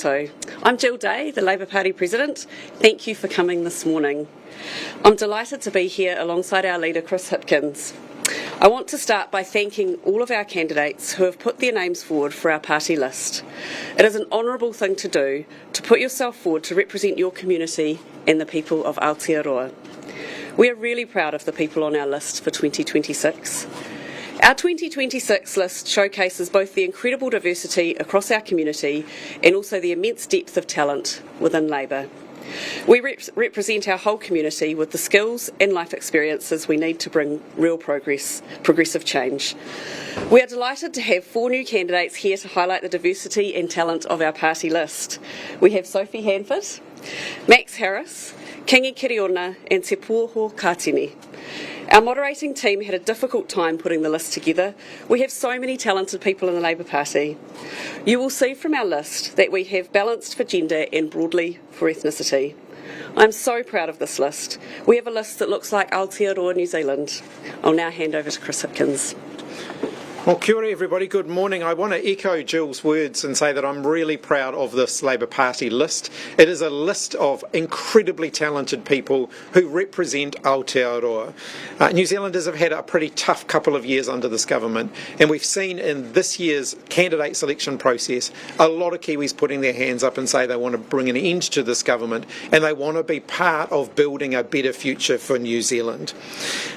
koutou. I'm Jill Day, the Labour Party President. Thank you for coming this morning. I'm delighted to be here alongside our leader, Chris Hipkins. I want to start by thanking all of our candidates who have put their names forward for our party list. It is an honourable thing to do, to put yourself forward to represent your community and the people of Aotearoa. We are really proud of the people on our list for 2026. Our 2026 list showcases both the incredible diversity across our community and also the immense depth of talent within Labour. We represent our whole community with the skills and life experiences we need to bring real progressive change. We are delighted to have 4 new candidates here to highlight the diversity and talent of our party list. We have Sophie Hanford, Max Harris, Kingi Kiriona and Te Pōho Kātini. Our moderating team had a difficult time putting the list together. We have so many talented people in the Labour Party. You will see from our list that we have balanced for gender and broadly for ethnicity. I'm so proud of this list. We have a list that looks like Aotearoa, New Zealand. I'll now hand over to Chris Hipkins. Well, kia ora everybody, good morning. I want to echo Jill's words and say that I'm really proud of this Labour Party list. It is a list of incredibly talented people who represent Aotearoa. New Zealanders have had a pretty tough couple of years under this government, and we've seen in this year's candidate selection process a lot of Kiwis putting their hands up and say they want to bring an end to this government and they want to be part of building a better future for New Zealand.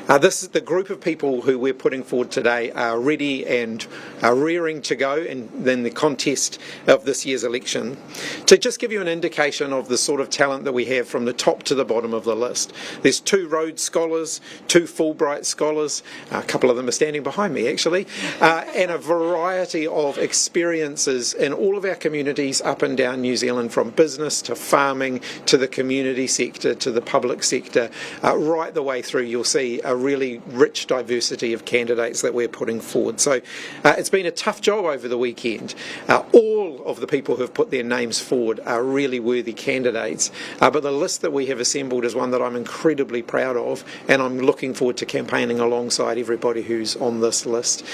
The group of people who we're putting forward today are ready and are rearing to go in the contest of this year's election. To just give you an indication of the sort of talent that we have from the top to the bottom of the list, there's 2 Rhodes Scholars, 2 Fulbright Scholars, a couple of them are standing behind me actually, and a variety of experiences in all of our communities up and down New Zealand, from business to farming to the community sector to the public sector, right the way through. You'll see a really rich diversity of candidates that we're putting forward. So it's been a tough job over the weekend. All of the people who have put their names forward are really worthy candidates, but the list that we have assembled is one that I'm incredibly proud of, and I'm looking forward to campaigning alongside everybody who's on this list.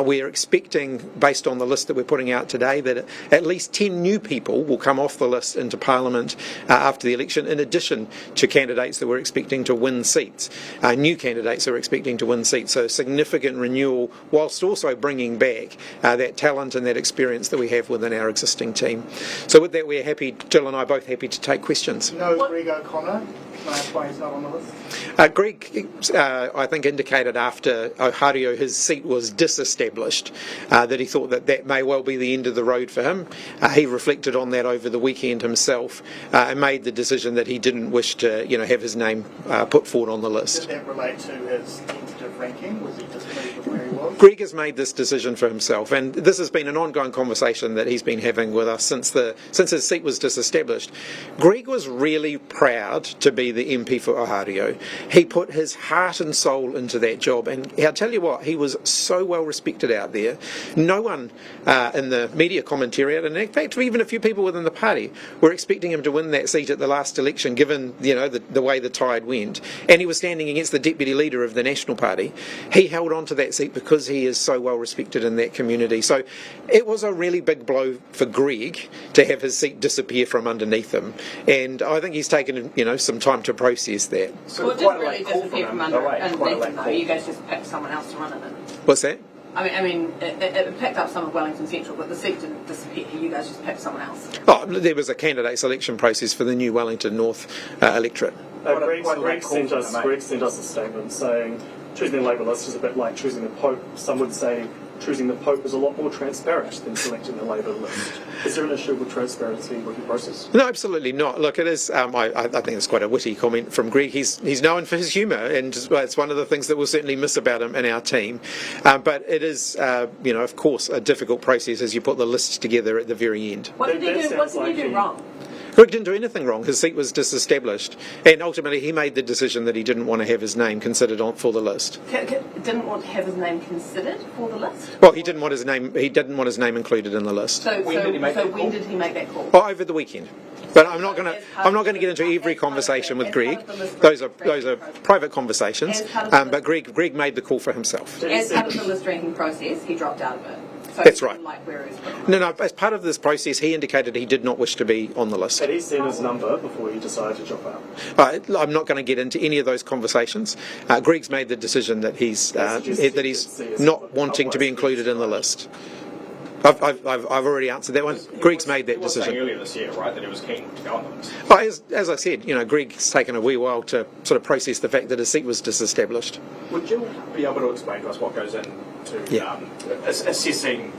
We are expecting, based on the list that we're putting out today, that at least 10 new people will come off the list into Parliament after the election, in addition to candidates that we're expecting to win seats. New candidates are expecting to win seats, so significant renewal, whilst also bringing back that talent and that experience that we have within our existing team. So with that, we're happy, Jill and I both happy to take questions. No, Greg O'Connor. Can I ask why he's not on the list? Greg, I think, indicated after Ohario his seat was disestablished that he thought that may well be the end of the road for him. He reflected on that over the weekend himself and made the decision that he didn't wish to have his name put forward on the list. Did that relate to his tentative ranking? Was he displeased with where he was? Greg has made this decision for himself, and this has been an ongoing conversation that he's been having with us since his seat was disestablished. Greg was really proud to be the MP for Ohario. He put his heart and soul into that job, and I'll tell you what, he was so well respected out there. No one in the media commentariat, and in fact even a few people within the party, were expecting him to win that seat at the last election, given the way the tide went, and he was standing against the deputy leader of the National Party. He held on to that seat because he is so well respected in that community. So it was a really big blow for Greg to have his seat disappear from underneath him, and I think he's taken some time to process that. So it didn't really disappear from underneath him, though. You guys just picked someone else to run it in. What's that? I mean, it picked up some of Wellington Central, but the seat didn't disappear. You guys just picked someone else. Oh, there was a candidate selection process for the new Wellington North electorate. Greg sent us a statement saying choosing the Labour list is a bit like choosing the Pope. Some would say choosing the Pope is a lot more transparent than selecting the Labour list. Is there an issue with transparency with the process? No, absolutely not. Look, it is. I think it's quite a witty comment from Greg. He's known for his humour, and it's one of the things that we'll certainly miss about him in our team. But it is, of course, a difficult process as you put the lists together at the very end. What did he do wrong? Greg didn't do anything wrong. His seat was disestablished, and ultimately he made the decision that he didn't want to have his name considered for the list. Didn't want to have his name considered for the list? Well, he didn't want his name. He didn't want his name included in the list. So when did he make that call? Oh, over the weekend. But I'm not going to get into every conversation with Greg. Those are private conversations. But Greg made the call for himself. As part of the list ranking process, he dropped out of it. So That's he right. didn't like where he was put. No, as part of this process, he indicated he did not wish to be on the list. Had he seen his number before he decided to drop out? I'm not going to get into any of those conversations. Greg's made the decision that he's not wanting to be included in the list. I've already answered that one. Greg's made that He was saying decision. earlier this year, right, that he was keen to go on the list. But as I said, Greg's taken a wee while to sort of process the fact that his seat was disestablished. Would you be able to explain to us what goes into assessing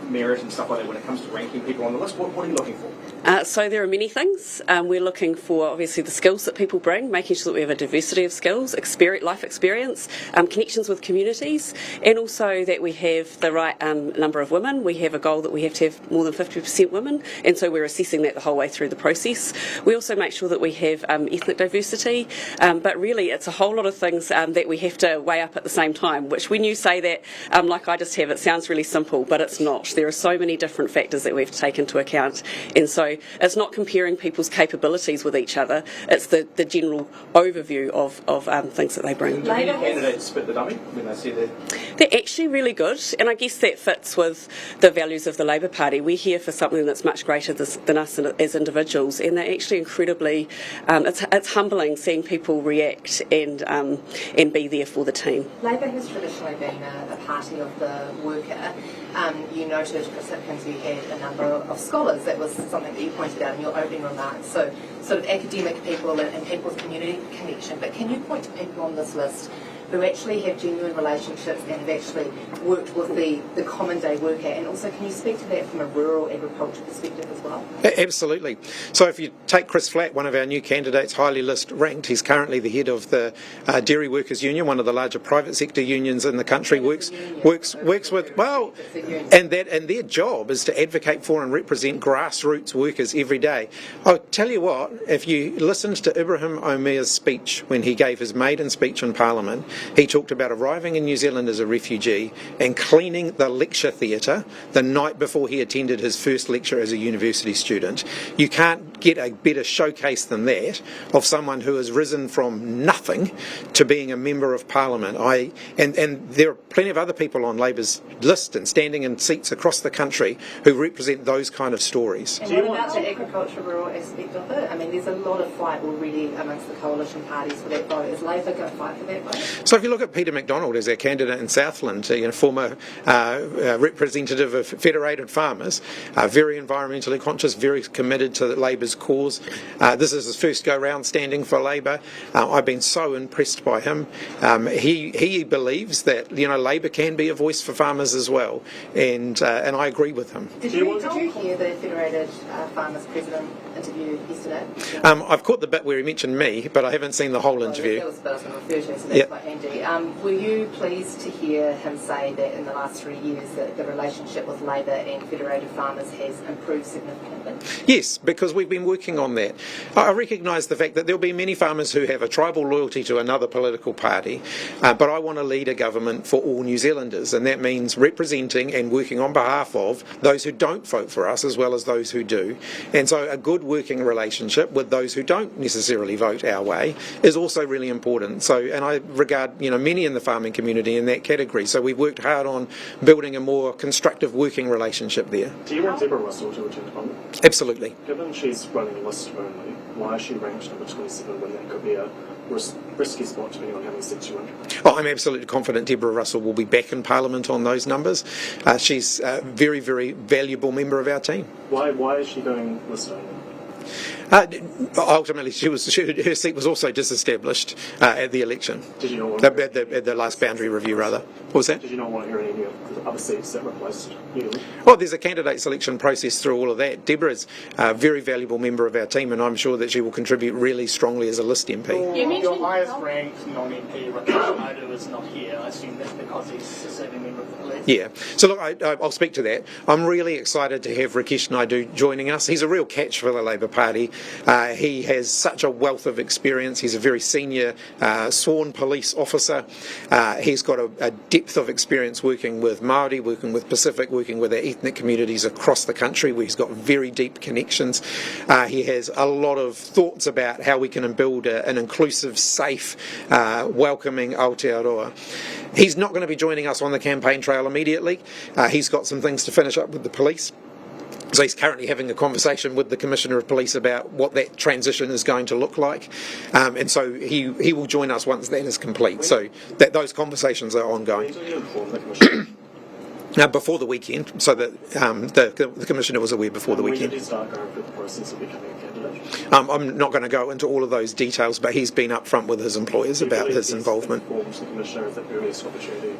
merit and stuff like that when it comes to ranking people on the list? What are you looking for? So there are many things. We're looking for, obviously, the skills that people bring, making sure that we have a diversity of skills, life experience, connections with communities, and also that we have the right number of women. We have a goal that we have to have more than 50% women, and so we're assessing that the whole way through the process. We also make sure that we have ethnic diversity, but really it's a whole lot of things that we have to weigh up at the same time, which when you say that, like I just have, it sounds really simple, but it's not. There are so many different factors that we have to take into account, and so it's not comparing people's capabilities with each other, it's the general overview of things that they bring. Do any candidates spit the dummy when they see that? They're actually really good, and I guess that fits with the values of the Labour Party. We're here for something that's much greater than us as individuals, and they're actually incredibly, it's humbling seeing people react and be there for the team. Labour has traditionally been a party of the worker. You noted, Chris Hipkins, you had a number of scholars. That was something that you pointed out in your opening remarks. So sort of academic people and people with community connection. But can you point to people on this list who actually have genuine relationships and have actually worked with the common day worker? And also, can you speak to that from a rural agriculture perspective as well? Absolutely. So if you take Chris Flatt, one of our new candidates, highly ranked, he's currently the head of the Dairy Workers Union, one of the larger private sector unions in the country, works with, well, and their job is to advocate for and represent grassroots workers every day. I'll tell you what, if you listened to Ibrahim Omar's speech when he gave his maiden speech in Parliament, he talked about arriving in New Zealand as a refugee and cleaning the lecture theatre the night before he attended his first lecture as a university student. You can't get a better showcase than that of someone who has risen from nothing to being a member of Parliament. And there are plenty of other people on Labour's list and standing in seats across the country who represent those kind of stories. And what about the agriculture rural aspect of it? I mean, there's a lot of fight already amongst the coalition parties for that vote. Is Labour going to fight for that vote? So if you look at Peter MacDonald as our candidate in Southland, former representative of Federated Farmers, very environmentally conscious, very committed to Labour's cause. This is his first go-round standing for Labour. I've been so impressed by him. He believes that Labour can be a voice for farmers as well, and I agree with him. Did you hear the Federated Farmers President interview yesterday? I've caught the bit where he mentioned me, but I haven't seen the whole interview. That was the bit I was going to refer to, so that's quite handy. Were you pleased to hear him say that in the last 3 years that the relationship with Labour and Federated Farmers has improved significantly? Yes, because we've been working on that. I recognise the fact that there'll be many farmers who have a tribal loyalty to another political party, but I want to lead a government for all New Zealanders, and that means representing and working on behalf of those who don't vote for us as well as those who do. And so a good working relationship with those who don't necessarily vote our way is also really important. So, and I regard many in the farming community in that category. So we've worked hard on building a more constructive working relationship there. Do you want Deborah Russell to attend Parliament? Absolutely. Given she's running list only, why is she ranked number 27 when that could be a risky spot depending on how many seats you win? Oh, I'm absolutely confident Deborah Russell will be back in Parliament on those numbers. She's a very, very valuable member of our team. Why is she going list only? Ultimately, her seat was also disestablished at the election. Did you not want at the last boundary review, rather. What was that? Did you not want to hear any of the other seats that replaced you? Well, there's a candidate selection process through all of that. Deborah's a very valuable member of our team, and I'm sure that she will contribute really strongly as a list MP. Your highest ranked non-MP, Rakesh Naidu, is not here. I assume that's because he's a serving member of the list. Yeah. So look, I'll speak to that. I'm really excited to have Rakesh Naidu joining us. He's a real catch for the Labour Party. He has such a wealth of experience. He's a very senior sworn police officer. He's got a depth depth of experience working with Māori, working with Pacific, working with our ethnic communities across the country, where he's got very deep connections. He has a lot of thoughts about how we can build an inclusive, safe, welcoming Aotearoa. He's not going to be joining us on the campaign trail immediately. He's got some things to finish up with the police. So he's currently having a conversation with the Commissioner of Police about what that transition is going to look like. And so he will join us once that is complete. So those conversations are ongoing. Before the weekend, so that the Commissioner was aware before the weekend. When did he start going through the process of becoming a candidate? I'm not going to go into all of those details, but he's been upfront with his employers about his involvement. Informed the Commissioner of the earliest opportunity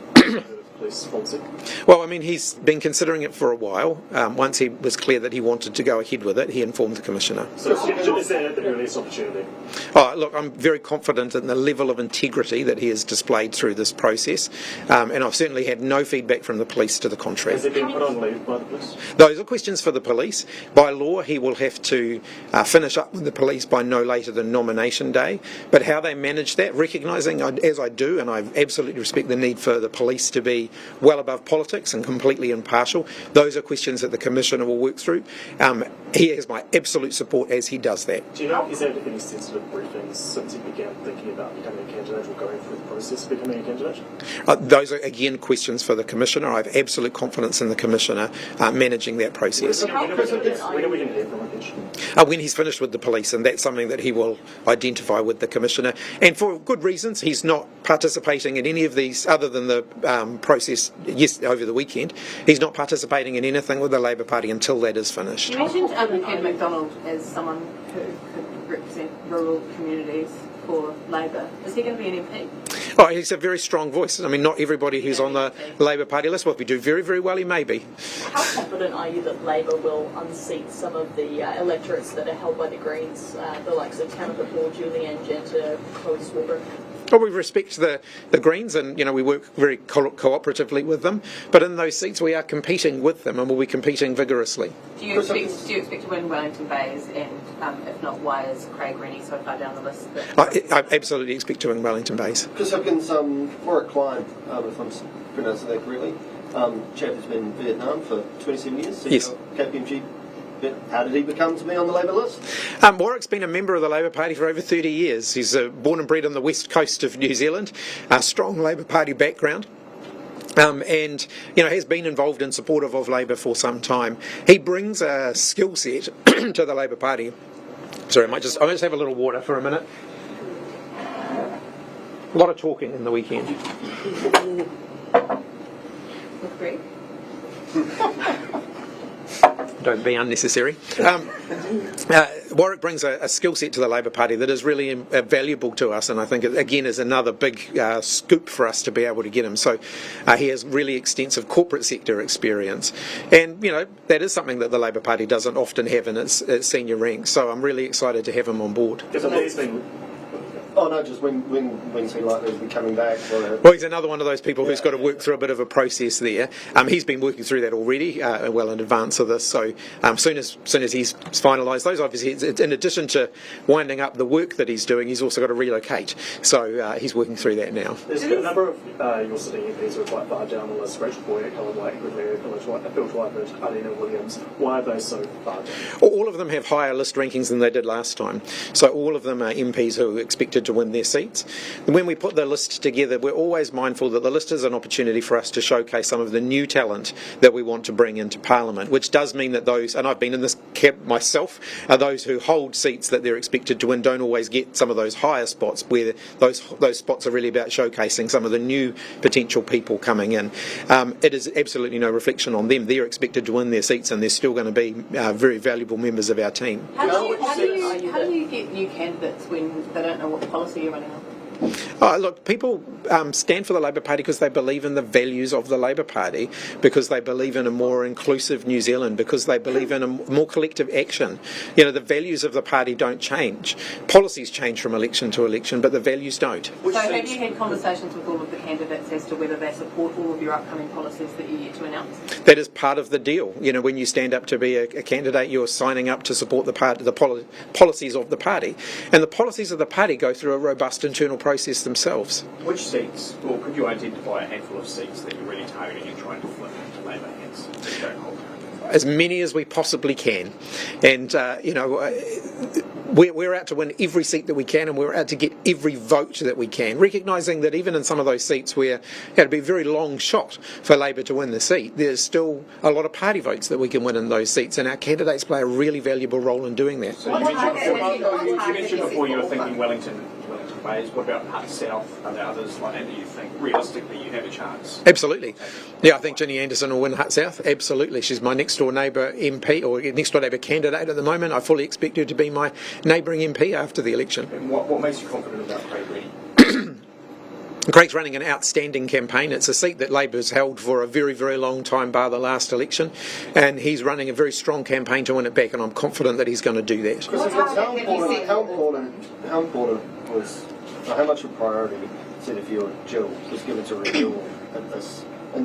police policy? Well, I mean, he's been considering it for a while. Once he was clear that he wanted to go ahead with it, he informed the Commissioner. So is that at the earliest opportunity? Oh, look, I'm very confident in the level of integrity that he has displayed through this process, and I've certainly had no feedback from the police to the contrary. Has it been put on leave by the police? Those are questions for the police. By law, he will have to finish up with the police by no later than nomination day. But how they manage that, recognising, as I do, and I absolutely respect the need for the police to be well above politics and completely impartial, those are questions that the Commissioner will work through. He has my absolute support as he does that. Do you know, is there any sensitive briefings since he began thinking about becoming a candidate or going through the process of becoming a candidate? Those are, again, questions for the Commissioner. I have absolute confidence in the Commissioner managing that process. When are we going to hear from him? When he's finished with the police, and that's something that he will identify with the Commissioner. And for good reasons, he's not participating in any of these, other than the process over the weekend. He's not participating in anything with the Labour Party until that is finished. You mentioned Peter McDonald as someone who could represent rural communities for Labour. Is he going to be an MP? Oh, he's a very strong voice. I mean, not everybody who's on the Labour Party list. Well, if we do very, very well, he may be. How confident are you that Labour will unseat some of the electorates that are held by the Greens, the likes of Tamara Paul, Julianne Genter, Chloe Swarbrick? Well, we respect the Greens, and we work very cooperatively with them. But in those seats, we are competing with them, and we'll be competing vigorously. Do you expect to win Wellington Bays, and if not, why is Craig Rennie so far down the list? I absolutely expect to win Wellington Bays. Chris Hipkins, Warwick Klein, if I'm pronouncing that correctly, chap has been in Vietnam for 27 years. Yes. KPMG. How did he become to be on the Labour list? Warwick's been a member of the Labour Party for over 30 years. He's born and bred on the west coast of New Zealand, a strong Labour Party background. And has been involved and supportive of Labour for some time. He brings a skill set to the Labour Party. Sorry, I might just have a little water for a minute. A lot of talking in the weekend. With Greg? Don't be unnecessary. Warwick brings a skill set to the Labour Party that is really valuable to us, and I think it, again, is another big scoop for us to be able to get him. So he has really extensive corporate sector experience, and that is something that the Labour Party doesn't often have in its senior ranks. So I'm really excited to have him on board. Oh no, just when's he likely to be coming back? Well, he's another one of those people who's got to work through a bit of a process there. He's been working through that already, well in advance of this. So soon as he's finalised those, obviously, in addition to winding up the work that he's doing, he's also got to relocate. So he's working through that now. There's a number of your sitting MPs who are quite far down the list. Rachel Boyer, Colin White, Bill Twyford, Arlene Williams. Why are they so far down? All of them have higher list rankings than they did last time. So all of them are MPs who are expected to win their seats. And when we put the list together, we're always mindful that the list is an opportunity for us to showcase some of the new talent that we want to bring into Parliament, which does mean that those, and I've been in this camp myself, are those who hold seats that they're expected to win don't always get some of those higher spots, where those spots are really about showcasing some of the new potential people coming in. It is absolutely no reflection on them. They're expected to win their seats, and they're still going to be very valuable members of our team. How do you get new candidates when they don't know what policy you're running on? Look, people stand for the Labour Party because they believe in the values of the Labour Party, because they believe in a more inclusive New Zealand, because they believe in a more collective action. The values of the party don't change. Policies change from election to election, but the values don't. So have you had conversations with all of the candidates as to whether they support all of your upcoming policies that you're yet to announce? That is part of the deal. When you stand up to be a candidate, you're signing up to support the policies of the party. And the policies of the party go through a robust internal process. process themselves. Which seats, or could you identify a handful of seats that you're really targeting and trying to flip into Labour hands that you don't hold? As many as we possibly can. And, we're out to win every seat that we can, and we're out to get every vote that we can, recognising that even in some of those seats where it would be a very long shot for Labour to win the seat, there's still a lot of party votes that we can win in those seats, and our candidates play a really valuable role in doing that. So you mentioned before you were thinking Wellington Bays. What about Hutt South? Are there others like that you think realistically you have a chance? Absolutely. Yeah, I think Ginny Anderson will win Hutt South. Absolutely. She's my next door neighbour MP, or next door neighbour candidate at the moment. I fully expect her to be my neighbouring MP after the election. And what makes you confident about Craig Reedy? Craig's running an outstanding campaign. It's a seat that Labor's held for a very, very long time, bar the last election, and he's running a very strong campaign to win it back, and I'm confident that he's going to do that. How much of a priority, said if you're Jill, was given to renewal in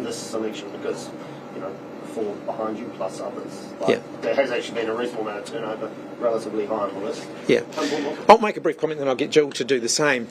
this election? Because, you know, four behind you plus others. There has actually been a reasonable amount of turnover, relatively high on the list. Yeah. I'll make a brief comment, then I'll get Jill to do the same.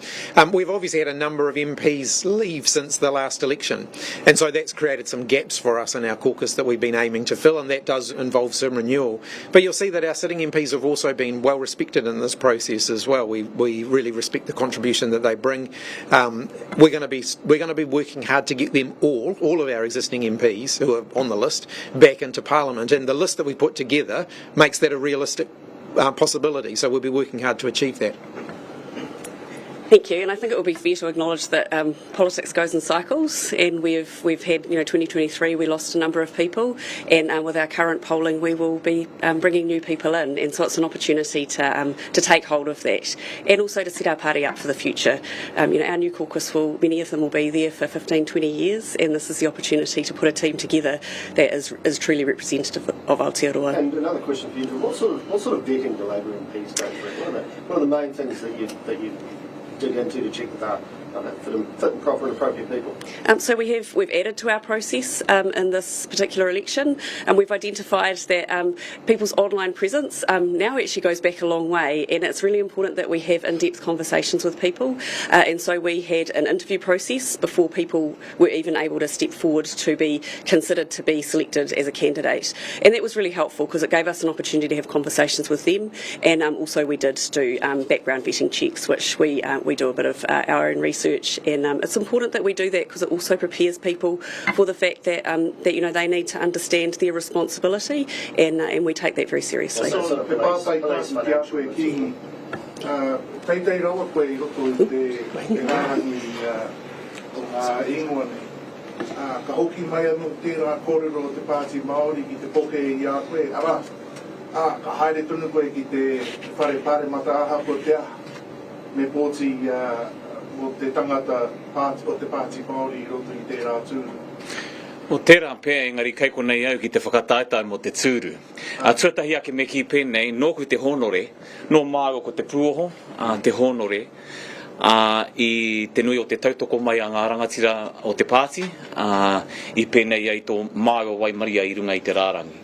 We've obviously had a number of MPs leave since the last election, and so that's created some gaps for us in our caucus that we've been aiming to fill, and that does involve some renewal. But you'll see that our sitting MPs have also been well respected in this process as well. We really respect the contribution that they bring. We're going to be working hard to get them all of our existing MPs who are on the list back into Parliament, and the list that we put together makes that a realistic possibility, so we'll be working hard to achieve that. Thank you, and I think it would be fair to acknowledge that politics goes in cycles, and we've had 2023 we lost a number of people, and with our current polling we will be bringing new people in, and so it's an opportunity to take hold of that, and also to set our party up for the future. Our new caucus many of them will be there for 15-20 years, and this is the opportunity to put a team together that is truly representative of Aotearoa. And another question for you, what sort of vetting do Labour MPs go through? What are the main things that you dig into to check that fit and proper and appropriate people? So we've added to our process in this particular election, and we've identified that people's online presence now actually goes back a long way, and it's really important that we have in-depth conversations with people, and so we had an interview process before people were even able to step forward to be considered to be selected as a candidate, and that was really helpful because it gave us an opportunity to have conversations with them, and also we did do background vetting checks, which we do a bit of our own research, and it's important that we do that because it also prepares people for the fact that they need to understand their responsibility, and we take that very seriously. O tērā pēr engari kai konei au ki te whakataetai mo te tūru. Tuatahi ake me ki pēnei, nō ko te honore, nō māgo ko te pūoho, te honore, I te nui o te tautoko mai a ngā rangatira o te pāti, I pēnei ai tō māgo wai maria I runga I te rārangi.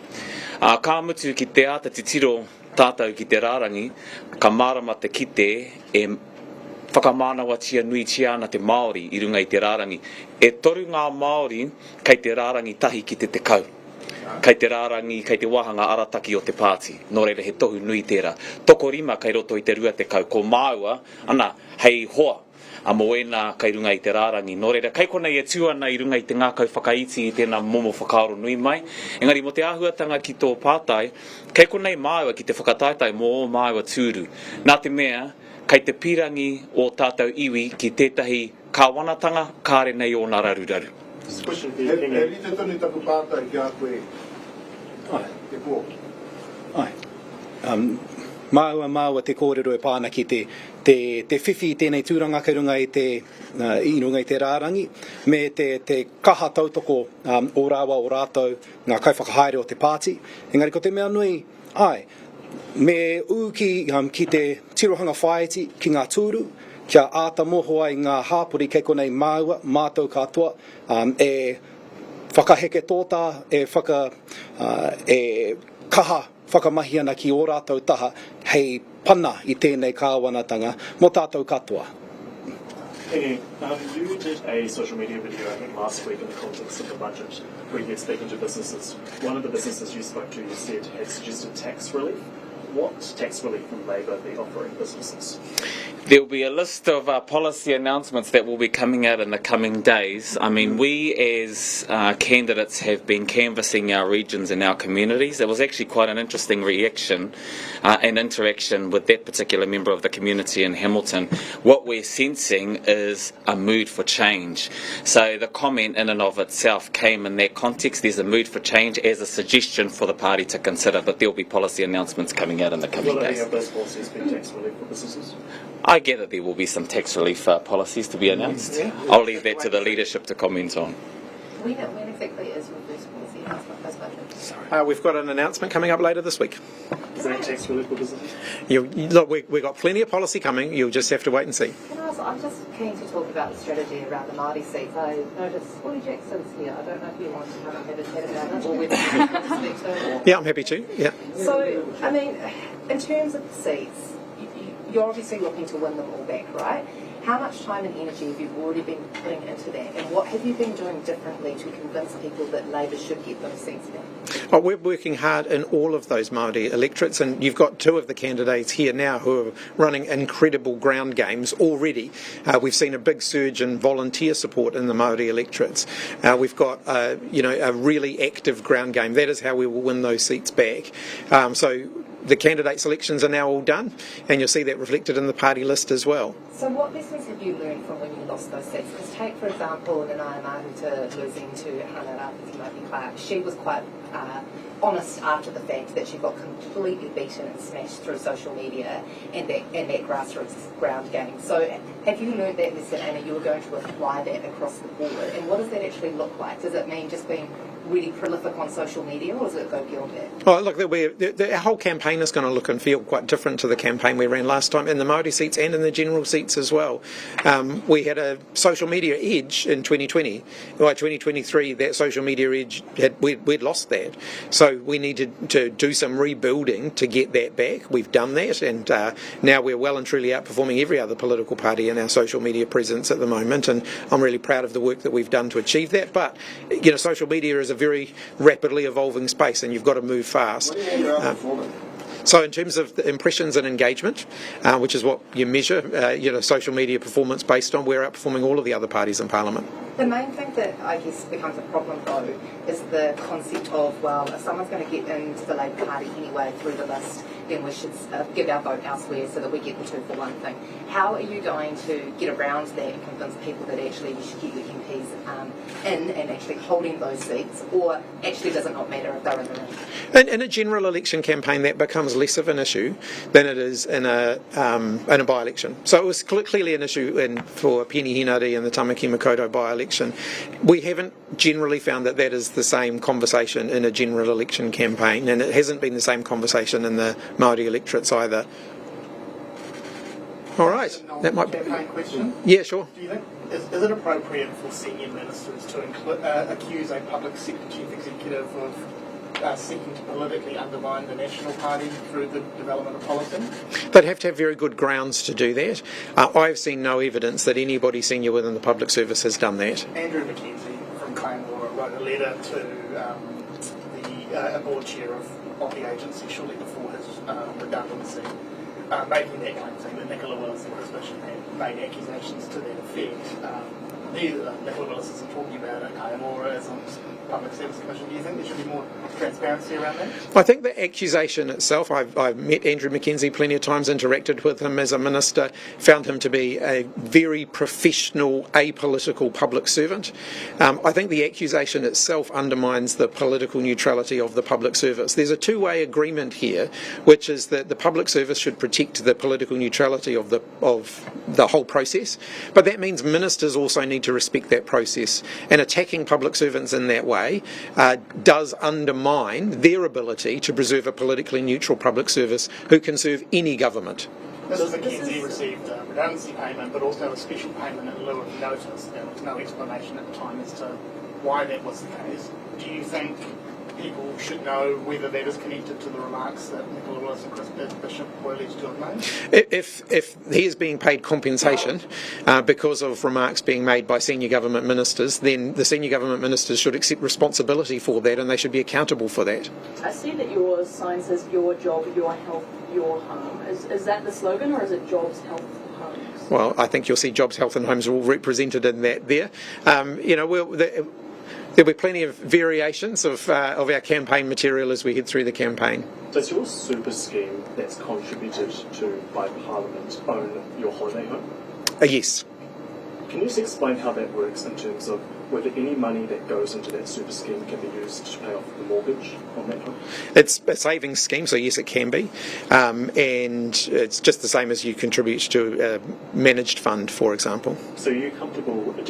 Kā mutu ki te ata te tiro tātou ki te rārangi, ka marama te kite e whakamānawa tia nui tia ana te Māori I runga I te rārangi. E toru ngā Māori kei te rārangi tahi ki te kau. Kei te rārangi, kei te wahanga arataki o te pāti. Nō reira he tohu nui tērā. Toko rima kei roto I te rua te kau. Ko māua, ana, hei hoa. A moena kei runga I te rārangi. Nō reira, kei konei e tū ana I runga I te ngākau whakaiti I tēnā momo whakaaro nui mai. Engari, mo te āhuatanga ki tō pātai, kei konei māua ki te whakataetai mō māua tūru. Nā te mea, kei te pirangi o tātou iwi ki tētahi kāwanatanga kāre nei o nā raruraru. Māua te kōrero e pāna ki te whiwhi tēnei tūranga kei runga I runga I te rārangi, me te kaha tautoko o rāwa o rātou ngā kaiwhakahaere o te pāti. Engari, ko te mea nui, me uki ki te tirohanga whaiti ki ngā tūru, kia āta moho ai ngā hāpuri kei konei māua, mātou katoa, e whakaheke tōtā, e kaha whakamahi ana ki o rātou taha, hei pana I tēnei kāwanatanga, mo tātou katoa. Penny, you did a social media video, I think, last week in the context of the budget, where you were speaking to businesses. One of the businesses you spoke to, you said, had suggested tax relief. What tax relief will Labor be offering businesses? There will be a list of policy announcements that will be coming out in the coming days. I mean, we as candidates have been canvassing our regions and our communities. It was actually quite an interesting reaction and interaction with that particular member of the community in Hamilton. What we're sensing is a mood for change. So the comment in and of itself came in that context. There's a mood for change as a suggestion for the party to consider, but there will be policy announcements coming out in the coming Will any days. of those policies be tax relief for businesses? I gather there will be some tax relief policies to be announced. I'll leave that to the leadership to comment on. When exactly is your first policy announcement post-budget? We've got an announcement coming up later this week. Is there any tax relief for businesses? Look, we've got plenty of policy coming. You'll just have to wait and see. I'm just keen to talk about the strategy around the Māori seats. I noticed Willie Jackson's here. I don't know if you want to come and have a chat about it or whether you want to speak to him. Yeah, I'm happy to. Yeah. So, I mean, in terms of the seats, you're obviously looking to win them all back, right? How much time and energy have you already been putting into that? And what have you been doing differently to convince people that Labor should get those seats back? We're working hard in all of those Māori electorates, and you've got two of the candidates here now who are running incredible ground games already. We've seen a big surge in volunteer support in the Māori electorates. We've got a really active ground game. That is how we will win those seats back. So the candidate selections are now all done, and you'll see that reflected in the party list as well. So what lessons have you learned from when you lost those seats? Because take, for example, Nanaia Mahuta losing to Hana Rapati Clark. She was quite honest after the fact that she got completely beaten and smashed through social media and that grassroots ground game. So have you learned that lesson, and are you going to apply that across the board? And what does that actually look like? Does it mean just being really prolific on social media, or does it go beyond that? Oh, look, our whole campaign is going to look and feel quite different to the campaign we ran last time in the Māori seats and in the general seats as well. We had a social media edge in 2020. By 2023, that social media edge, we'd lost that. So we needed to do some rebuilding to get that back. We've done that, and now we're well and truly outperforming every other political party in our social media presence at the moment, and I'm really proud of the work that we've done to achieve that. But, social media is a very rapidly evolving space, and you've got to move fast. So in terms of the impressions and engagement, which is what you measure, social media performance based on, we're outperforming all of the other parties in Parliament. The main thing that I guess becomes a problem, though, is the concept of, well, if someone's going to get into the Labour Party anyway through the list, then we should give our vote elsewhere so that we get the 2-for-1 thing. How are you going to get around that and convince people that actually you should get your MPs in and actually holding those seats, or actually does it not matter if they're in the ring? In a general election campaign, that becomes less of an issue than it is in a by-election. So it was clearly an issue for Penny Hinari and the Tamaki Makaurau by-election. We haven't generally found that is the same conversation in a general election campaign, and it hasn't been the same conversation in the Māori electorates either. All right, that might be. Question. Yeah, sure. Do you think is it appropriate for senior ministers to accuse a public sector chief executive of seeking to politically undermine the National Party through the development of policy? They'd have to have very good grounds to do that. I've seen no evidence that anybody senior within the public service has done that. Andrew Mackenzie from Claymore wrote a letter to a board chair of the agency shortly before his redundancy, making that claim, saying that Nicola Willis and Chris Bishop had made accusations to that effect. Nicola Willis isn't talking about it, Kaimora is on Public Service Commission. Do you think there should be more transparency around that? I think the accusation itself, I've met Andrew Mackenzie plenty of times, interacted with him as a minister, found him to be a very professional, apolitical public servant. I think the accusation itself undermines the political neutrality of the public service. There's a two-way agreement here, which is that the public service should protect the political neutrality of the whole process, but that means ministers also need to respect that process, and attacking public servants in that way does undermine their ability to preserve a politically neutral public service who can serve any government. Mr. Mackenzie received a redundancy payment, but also a special payment in lieu of notice. There was no explanation at the time as to why that was the case. Do you think people should know whether that is connected to the remarks that Nicola Willis and Bishop were alleged to have made? If he is being paid compensation because of remarks being made by senior government ministers, then the senior government ministers should accept responsibility for that and they should be accountable for that. I see that your sign says your job, your health, your home. Is that the slogan, or is it jobs, health, homes? Well, I think you'll see jobs, health and homes are all represented in that there. There'll be plenty of variations of our campaign material as we head through the campaign. Does your super scheme that's contributed to by Parliament own your holiday home? Yes. Can you just explain how that works in terms of whether any money that goes into that super scheme can be used to pay off the mortgage on that home? It's a savings scheme, so yes, it can be. And it's just the same as you contribute to a managed fund, for example. So do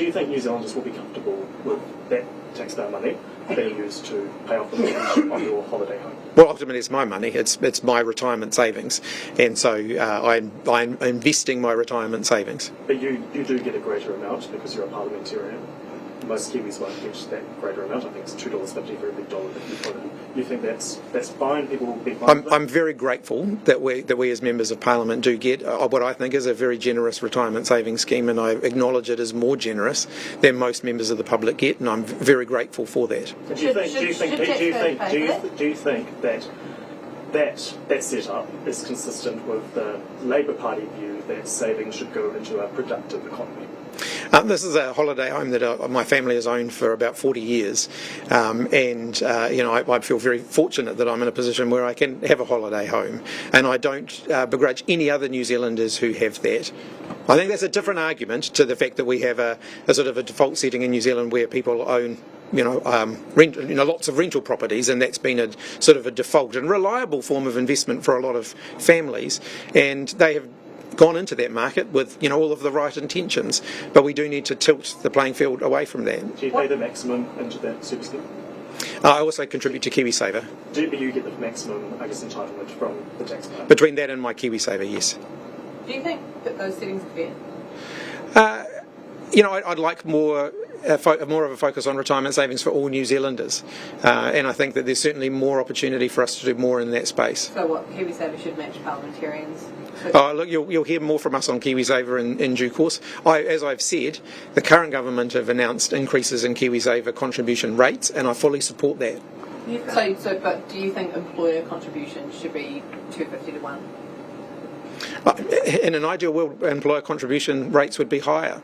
you think New Zealanders will be comfortable with that taxpayer money being used to pay off the mortgage on your holiday home? Well, ultimately it's my money, it's my retirement savings, and so I'm investing my retirement savings. But you do get a greater amount because you're a parliamentarian. Most Kiwis won't get that greater amount. I think it's $2.50 for every dollar that you put in. You think that's fine? People will be fine with that? I'm very grateful that we as members of Parliament do get what I think is a very generous retirement savings scheme, and I acknowledge it is more generous than most members of the public get, and I'm very grateful for that. Do you think that setup is consistent with the Labour Party view that savings should go into a productive economy? This is a holiday home that my family has owned for about 40 years, I feel very fortunate that I'm in a position where I can have a holiday home, and I don't begrudge any other New Zealanders who have that. I think that's a different argument to the fact that we have a sort of a default setting in New Zealand where people own lots of rental properties, and that's been a sort of a default and reliable form of investment for a lot of families, and they have gone into that market with all of the right intentions, but we do need to tilt the playing field away from that. Do you pay the maximum into that super scheme? I also contribute to KiwiSaver. Do you get the maximum, entitlement from the taxpayer? Between that and my KiwiSaver, yes. Do you think that those settings are fair? I'd like more of a focus on retirement savings for all New Zealanders, and I think that there's certainly more opportunity for us to do more in that space. So what, KiwiSaver should match parliamentarians? Look, you'll hear more from us on KiwiSaver in due course. As I've said, the current government have announced increases in KiwiSaver contribution rates, and I fully support that. But do you think employer contributions should be 250 to 1? In an ideal world, employer contribution rates would be higher.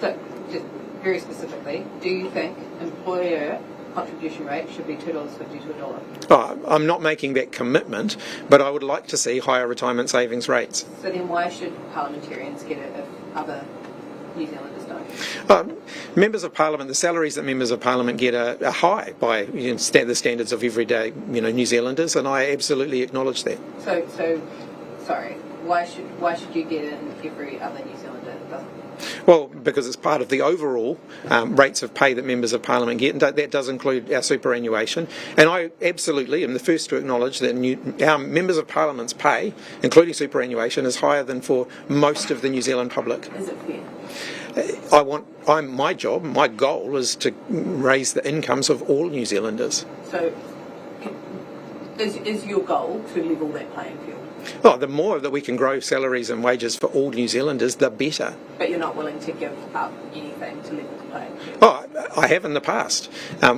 So, just very specifically, do you think employer contribution rate should be $2.50 to $1? I'm not making that commitment, but I would like to see higher retirement savings rates. So then why should parliamentarians get it if other New Zealanders don't? Members of Parliament, the salaries that members of Parliament get are high by the standards of everyday New Zealanders, and I absolutely acknowledge that. So sorry, why should you get it and every other New Zealander doesn't? Well, because it's part of the overall rates of pay that members of Parliament get, and that does include our superannuation. And I absolutely am the first to acknowledge that our members of Parliament's pay, including superannuation, is higher than for most of the New Zealand public. Is it fair? My goal is to raise the incomes of all New Zealanders. So, is your goal to level that playing field? The more that we can grow salaries and wages for all New Zealanders, the better. But you're not willing to give up anything to level the playing field? I have in the past.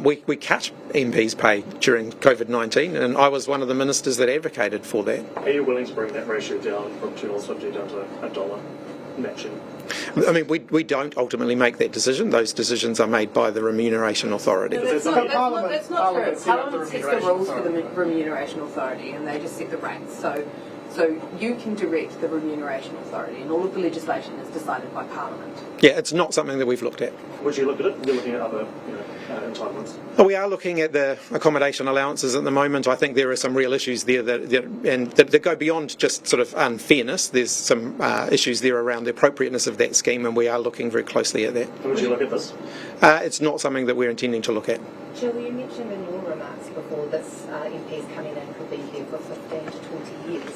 We cut MPs' pay during COVID-19, and I was one of the ministers that advocated for that. Are you willing to bring that ratio down from $2.50 down to $1 matching? I mean, we don't ultimately make that decision. Those decisions are made by the Remuneration Authority. No, that's not true. Parliament sets the rules for the Remuneration Authority, and they just set the rates. So you can direct the Remuneration Authority, and all of the legislation is decided by Parliament. Yeah, it's not something that we've looked at. Would you look at it? You're looking at other entitlements? We are looking at the accommodation allowances at the moment. I think there are some real issues there that go beyond just sort of unfairness. There's some issues there around the appropriateness of that scheme, and we are looking very closely at that. And would you look at this? It's not something that we're intending to look at. Jill, you mentioned in your remarks before this MPs coming in could be here for 15 to 20 years.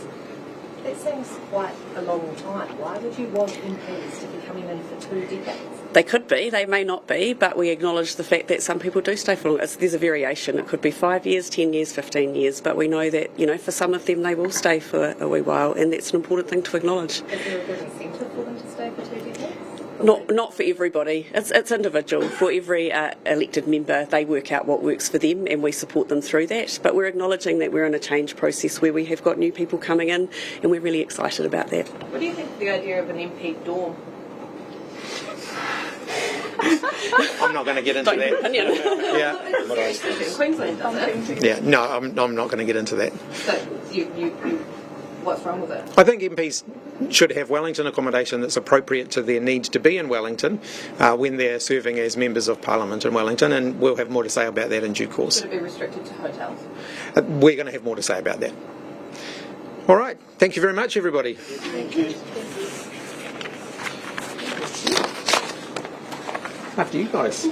That seems quite a long time. Why would you want MPs to be coming in for 2 decades? They could be, they may not be, but we acknowledge the fact that some people do stay for longer. There's a variation. It could be 5 years, 10 years, 15 years, but we know that, for some of them they will stay for a wee while, and that's an important thing to acknowledge. Is there a good incentive for them to stay for 2 decades? Not for everybody. It's individual. For every elected member, they work out what works for them, and we support them through that. But we're acknowledging that we're in a change process where we have got new people coming in, and we're really excited about that. What do you think of the idea of an MP dorm? I'm not going to get into Don't that. opinion. Yeah. Queensland does it. Yeah. No, I'm not going to get into that. So what's wrong with it? I think MPs should have Wellington accommodation that's appropriate to their need to be in Wellington when they're serving as members of Parliament in Wellington, and we'll have more to say about that in due course. Should it be restricted to hotels? We're going to have more to say about that. All right. Thank you very much, everybody. Thank you. After you guys.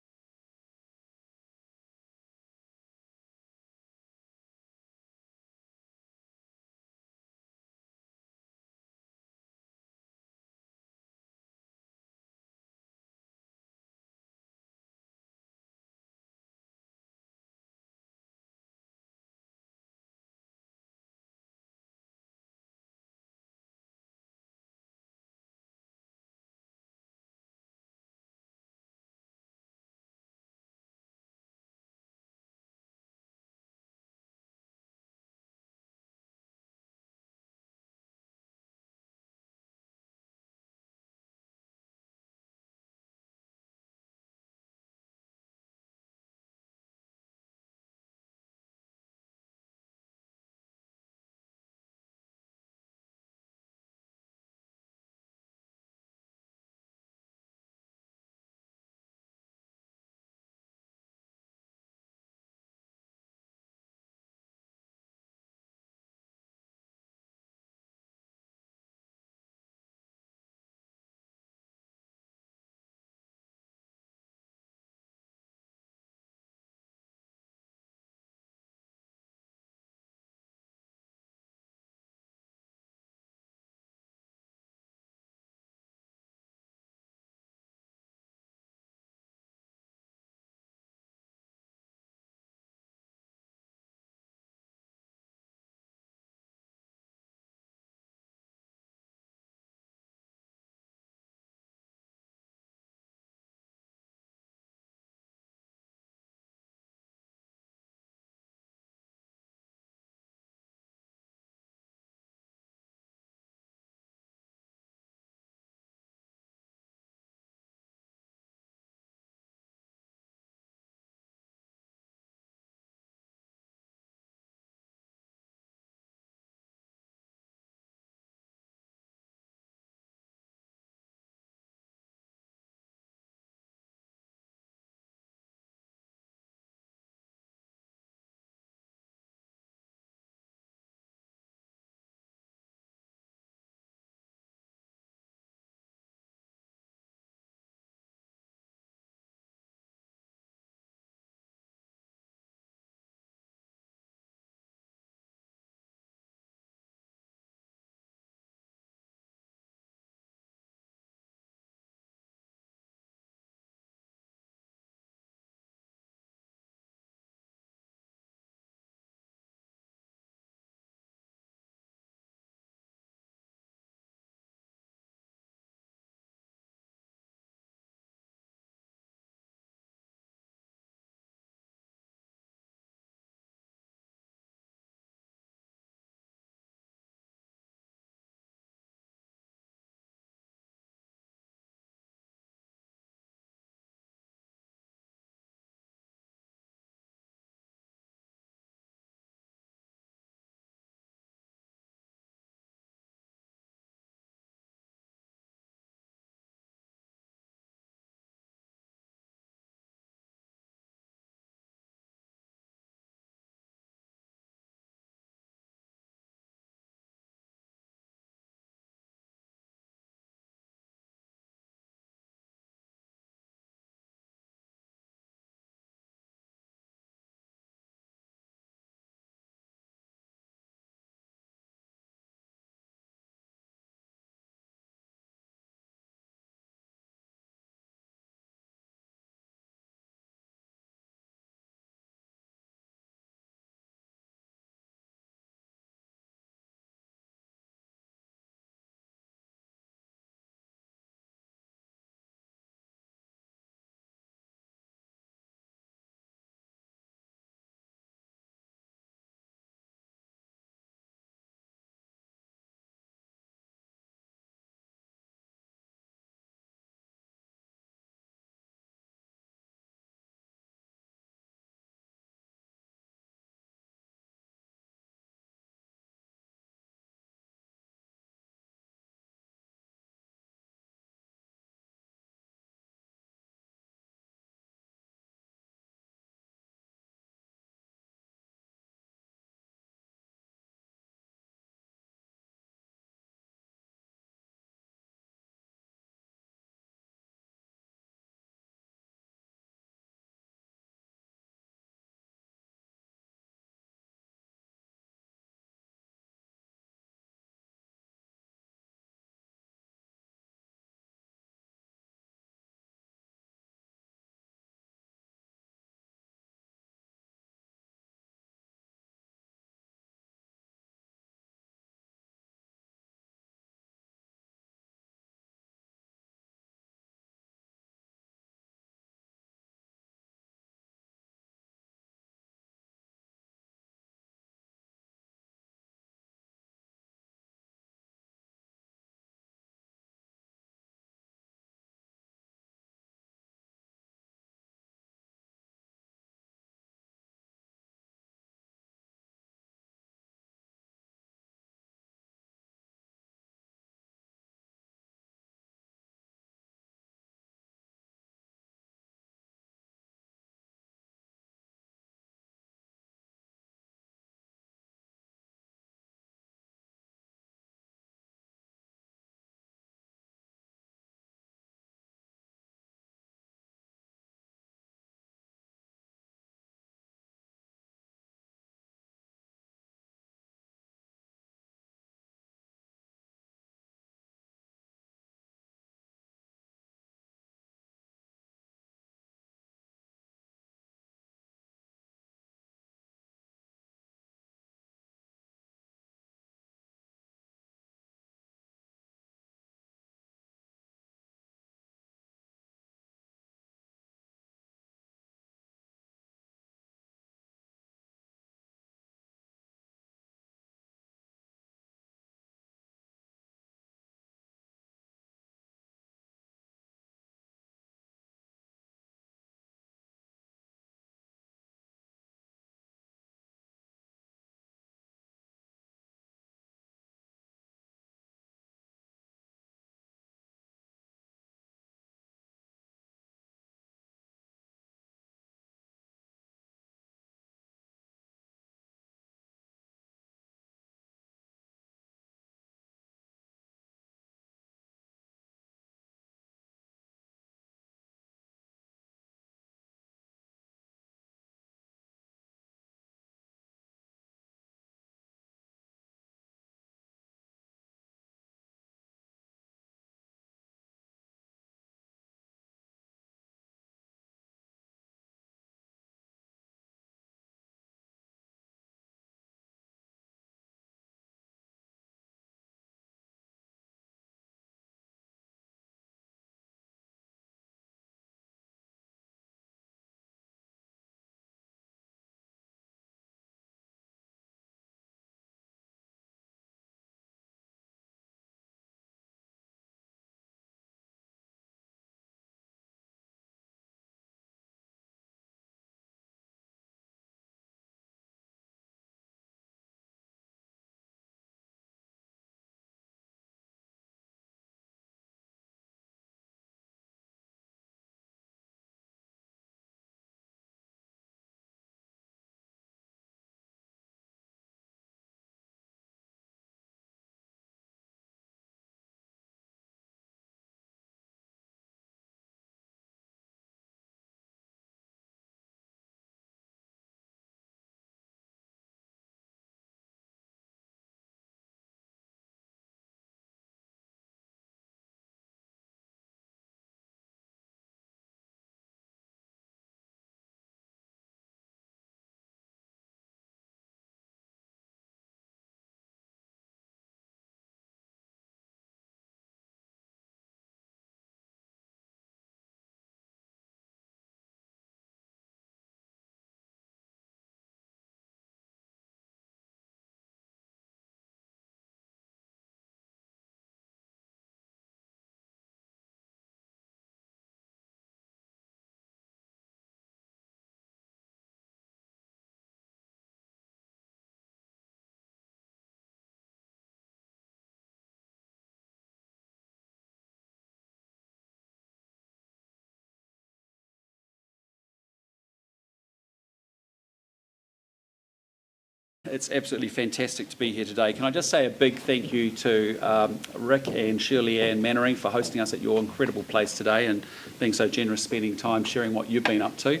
It's absolutely fantastic to be here today. Can I just say a big thank you to Rick and Shirley Ann Mannering for hosting us at your incredible place today and being so generous, spending time sharing what you've been up to.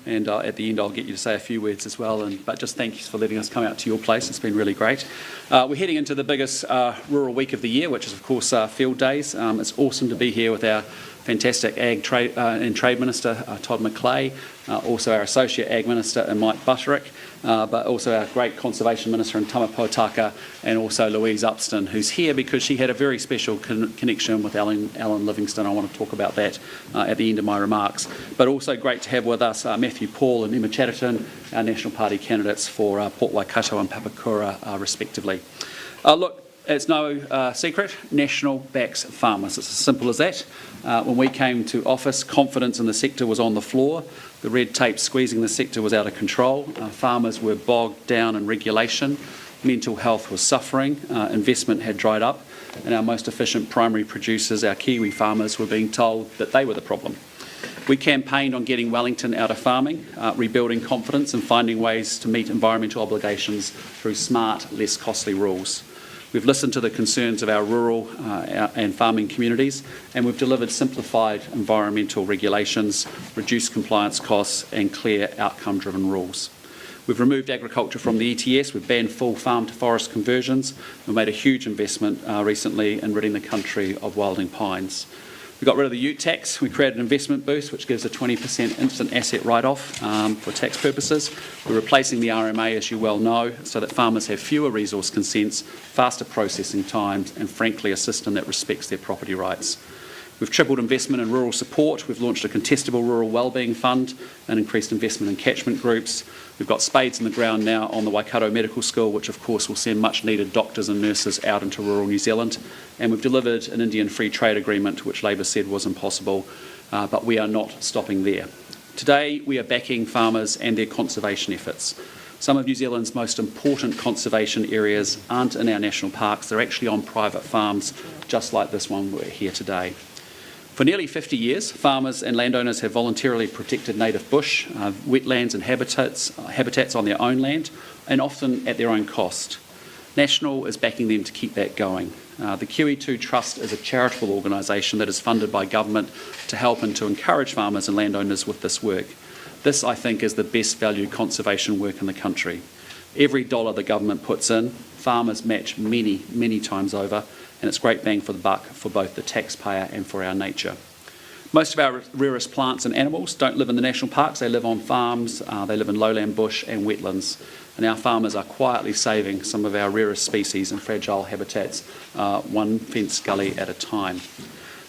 And at the end, I'll get you to say a few words as well. But just thank you for letting us come out to your place. It's been really great. We're heading into the biggest rural week of the year, which is, of course, Field Days. It's awesome to be here with our fantastic Ag and Trade Minister, Todd McClay, also our Associate Ag Minister, Mike Butterick, but also our great Conservation Minister in Tamapotaka, and also Louise Upston, who's here because she had a very special connection with Alan Livingston. I want to talk about that at the end of my remarks. But also great to have with us Matthew Paul and Emma Chatterton, our National Party candidates for Port Waikato and Papakura, respectively. Look, it's no secret, National backs farmers. It's as simple as that. When we came to office, confidence in the sector was on the floor. The red tape squeezing the sector was out of control. Farmers were bogged down in regulation. Mental health was suffering. Investment had dried up. And our most efficient primary producers, our Kiwi farmers, were being told that they were the problem. We campaigned on getting Wellington out of farming, rebuilding confidence and finding ways to meet environmental obligations through smart, less costly rules. We've listened to the concerns of our rural and farming communities, and we've delivered simplified environmental regulations, reduced compliance costs and clear outcome-driven rules. We've removed agriculture from the ETS, we've banned full farm-to-forest conversions, we've made a huge investment recently in ridding the country of wilding pines. We got rid of the ute tax. We created an investment boost which gives a 20% instant asset write-off for tax purposes. We're replacing the RMA, as you well know, so that farmers have fewer resource consents, faster processing times and, frankly, a system that respects their property rights. We've tripled investment in rural support. We've launched a contestable rural wellbeing fund and increased investment in catchment groups. We've got spades in the ground now on the Waikato Medical School, which of course will send much needed doctors and nurses out into rural New Zealand. And we've delivered an Indian free trade agreement, which Labor said was impossible, but we are not stopping there. Today we are backing farmers and their conservation efforts. Some of New Zealand's most important conservation areas aren't in our national parks, they're actually on private farms, just like this one we're here today. For nearly 50 years, farmers and landowners have voluntarily protected native bush, wetlands and habitats on their own land, and often at their own cost. National is backing them to keep that going. The QE2 Trust is a charitable organisation that is funded by government to help and to encourage farmers and landowners with this work. This, I think, is the best value conservation work in the country. Every dollar the government puts in, farmers match many, many times over, and it's great bang for the buck for both the taxpayer and for our nature. Most of our rarest plants and animals don't live in the national parks, they live on farms, they live in lowland bush and wetlands, and our farmers are quietly saving some of our rarest species and fragile habitats, one fence gully at a time.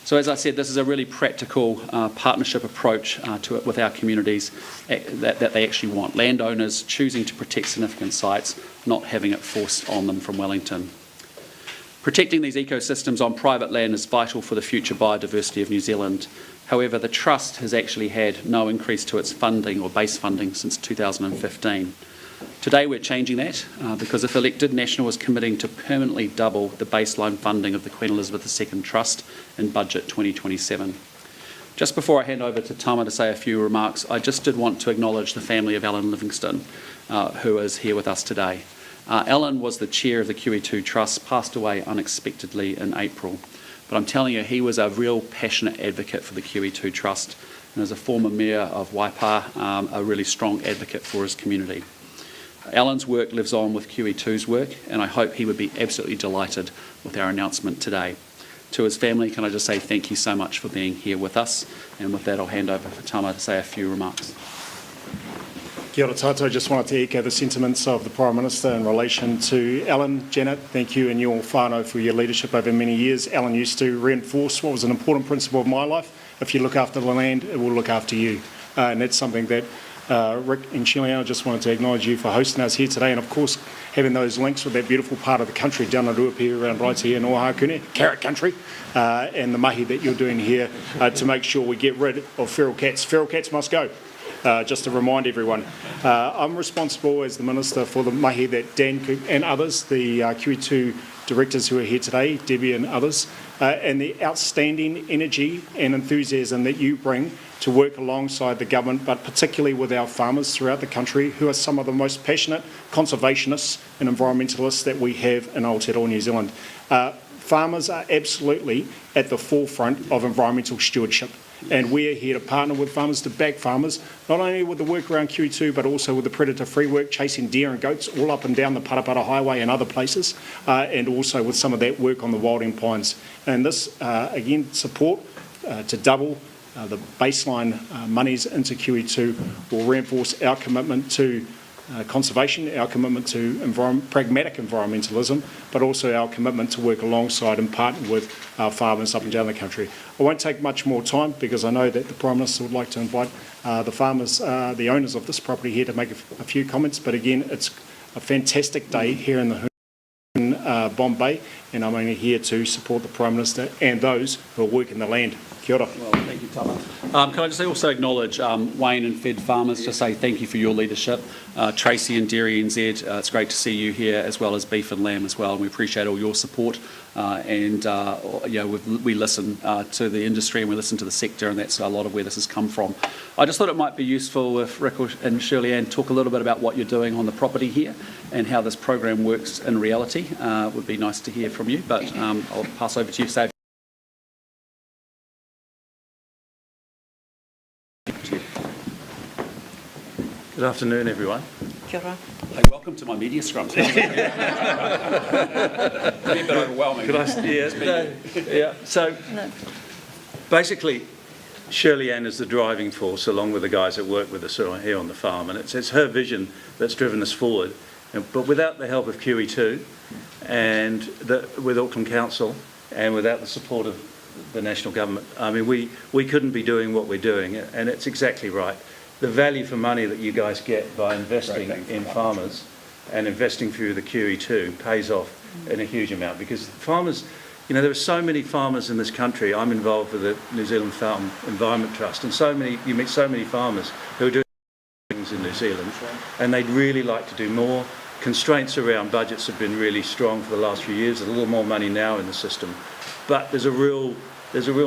So as I said, this is a really practical partnership approach to it with our communities that they actually want. Landowners choosing to protect significant sites, not having it forced on them from Wellington. Protecting these ecosystems on private land is vital for the future biodiversity of New Zealand. However, the Trust has actually had no increase to its funding or base funding since 2015. Today we're changing that because if elected, National is committing to permanently double the baseline funding of the Queen Elizabeth II Trust in Budget 2027. Just before I hand over to Tama to say a few remarks, I just did want to acknowledge the family of Alan Livingston, who is here with us today. Alan was the chair of the QE2 Trust, passed away unexpectedly in April. But I'm telling you, he was a real passionate advocate for the QE2 Trust, and as a former mayor of Waipa, a really strong advocate for his community. Alan's work lives on with QE2's work, and I hope he would be absolutely delighted with our announcement today. To his family, can I just say thank you so much for being here with us, and with that I'll hand over for Tama to say a few remarks. Kia ora tātou. Just wanted to echo the sentiments of the Prime Minister in relation to Alan. Janet, thank you and your whānau for your leadership over many years. Alan used to reinforce what was an important principle of my life. If you look after the land, it will look after you. And that's something that Rick and Shirley, I just wanted to acknowledge you for hosting us here today, and of course having those links with that beautiful part of the country down the Ruapi around Raitea and Oahu, carrot country, and the mahi that you're doing here to make sure we get rid of feral cats. Feral cats must go. Just to remind everyone, I'm responsible as the Minister for the mahi that Dan and others, the QE2 directors who are here today, Debbie and others, and the outstanding energy and enthusiasm that you bring to work alongside the government, but particularly with our farmers throughout the country, who are some of the most passionate conservationists and environmentalists that we have in Aotearoa New Zealand. Farmers are absolutely at the forefront of environmental stewardship, and we are here to partner with farmers, to back farmers, not only with the work around QE2, but also with the predator-free work, chasing deer and goats all up and down the Parapara Highway and other places, and also with some of that work on the wilding pines. And this, again, support to double the baseline monies into QE2 will reinforce our commitment to conservation, our commitment to pragmatic environmentalism, but also our commitment to work alongside and partner with our farmers up and down the country. I won't take much more time because I know that the Prime Minister would like to invite the farmers, the owners of this property here to make a few comments, but again, it's a fantastic day here in Bombay, and I'm only here to support the Prime Minister and those who are working the land. Kia ora. Well, thank you, Tama. Can I just also acknowledge Wayne and Fed Farmers, to say thank you for your leadership. Tracy and Dairy NZ, it's great to see you here, as well as Beef and Lamb as well, and we appreciate all your support. We listen to the industry and we listen to the sector, and that's a lot of where this has come from. I just thought it might be useful if Rick and Shirley Ann talk a little bit about what you're doing on the property here and how this program works in reality. It would be nice to hear from you, but I'll pass over to you. Good afternoon, everyone. Kia ora. Hey, welcome to my media scrum. It's a bit overwhelming. So basically, Shirley Ann is the driving force, along with the guys that work with us here on the farm, and it's her vision that's driven us forward. But without the help of QE2 and with Auckland Council and without the support of the national government, I mean, we couldn't be doing what we're doing, and it's exactly right. The value for money that you guys get by investing in farmers and investing through the QE2 pays off in a huge amount, because farmers, there are so many farmers in this country. I'm involved with the New Zealand Farm Environment Trust, and you meet so many farmers who are doing things in New Zealand, and they'd really like to do more. Constraints around budgets have been really strong for the last few years. There's a little more money now in the system, but there's a real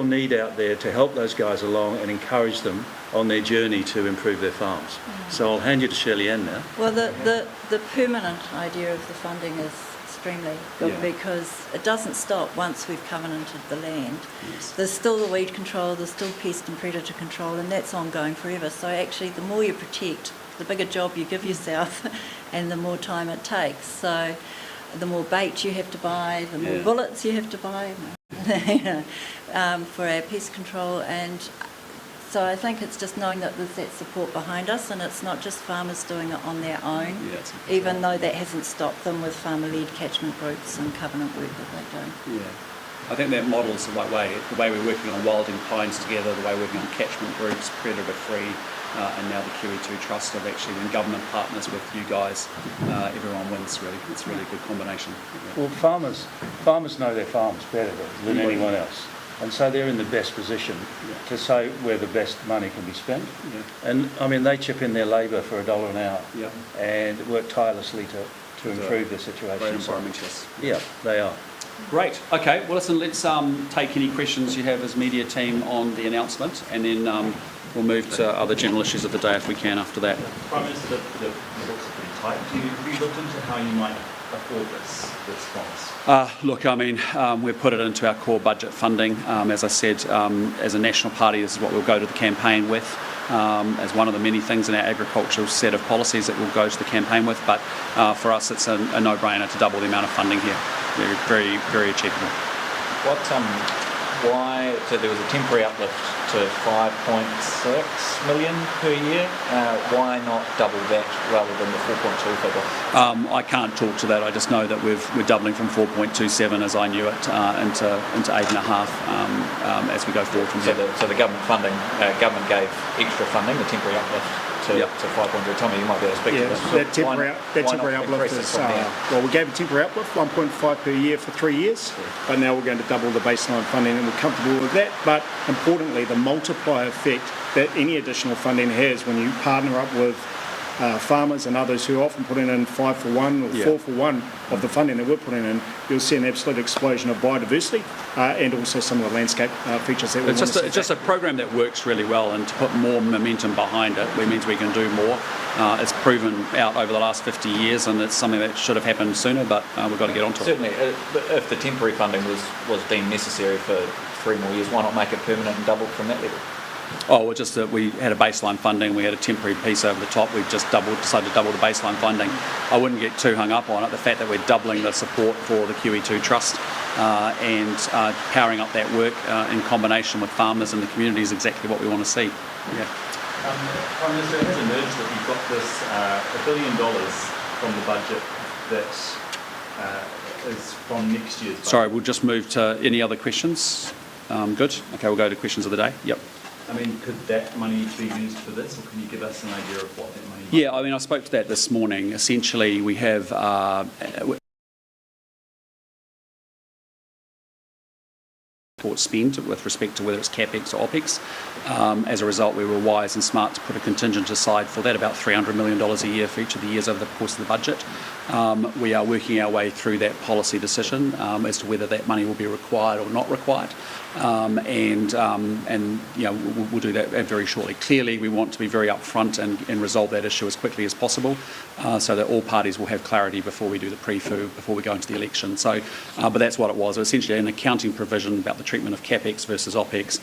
need out there to help those guys along and encourage them on their journey to improve their farms. So I'll hand you to Shirley Ann now. Well, the permanent idea of the funding is extremely good, because it doesn't stop once we've covenanted the land. Yes. There's still the weed control, there's still pest and predator control, and that's ongoing forever. So actually, the more you protect, the bigger job you give yourself and the more time it takes. So the more bait you have to buy, the more bullets you have to buy for our pest control. And so I think it's just knowing that there's that support behind us, and it's not just farmers doing it on their own, even though that hasn't stopped them with farmer-led catchment groups and covenant work that they do. Yeah, I think that model's the right way. The way we're working on wilding pines together, the way we're working on catchment groups, predator-free, and now the QE2 Trust of actually, when government partners with you guys, everyone wins, really. It's a really good combination. Well, farmers know their farms better than anyone else. And so they're in the best position to say where the best money can be spent. And I mean, they chip in their labour for $1 an hour and work tirelessly to improve the situation. Great environmentalists. Yeah, they are. Great. Okay, well, listen, let's take any questions you have as media team on the announcement, and then we'll move to other general issues of the day if we can after that. Prime Minister, the books are pretty tight. Have you looked into how you might afford this bonus? Look, I mean, we've put it into our core budget funding. As I said, as a national party, this is what we'll go to the campaign with, as one of the many things in our agricultural set of policies that we'll go to the campaign with. But for us, it's a no-brainer to double the amount of funding here. Very, very, very achievable. Why? So there was a temporary uplift to 5.6 million per year. Why not double that rather than the 4.2 figure? I can't talk to that. I just know that we're doubling from 4.27, as I knew it, into 8.5 as we go forward from there. So the government funding, government gave extra funding, the temporary uplift to 5.2. Tommy, you might be able to speak to this. That temporary uplift is, we gave a temporary uplift, 1.5 per year for 3 years, but now we're going to double the baseline funding, and we're comfortable with that. But importantly, the multiplier effect that any additional funding has when you partner up with farmers and others who are often putting in 5 for 1 or 4 for 1 of the funding that we're putting in, you'll see an absolute explosion of biodiversity and also some of the landscape features that we want to see. It's just a program that works really well, and to put more momentum behind it, it means we can do more. It's proven out over the last 50 years, and it's something that should have happened sooner, but we've got to get onto it. Certainly, if the temporary funding was deemed necessary for 3 more years, why not make it permanent and double from that level? Oh, well, just that we had a baseline funding, we had a temporary piece over the top, we've just decided to double the baseline funding. I wouldn't get too hung up on it, the fact that we're doubling the support for the QE2 Trust and powering up that work in combination with farmers and the community is exactly what we want to see. Yeah. Prime Minister, it has emerged that you've got this $1 billion from the budget that is from next year's budget. Sorry, we'll just move to any other questions. Good. Okay, we'll go to questions of the day. Yep. I mean, could that money be used for this, or can you give us an idea of what that money? Yeah, I mean, I spoke to that this morning. Essentially, we have spend with respect to whether it's CapEx or OpEx. As a result, we were wise and smart to put a contingent aside for that, about $300 million a year for each of the years over the course of the budget. We are working our way through that policy decision as to whether that money will be required or not required. And you know, we'll do that very shortly. Clearly, we want to be very upfront and resolve that issue as quickly as possible, so that all parties will have clarity before we do the pre-fu, before we go into the election. So, but that's what it was. Essentially, an accounting provision about the treatment of CapEx versus OpEx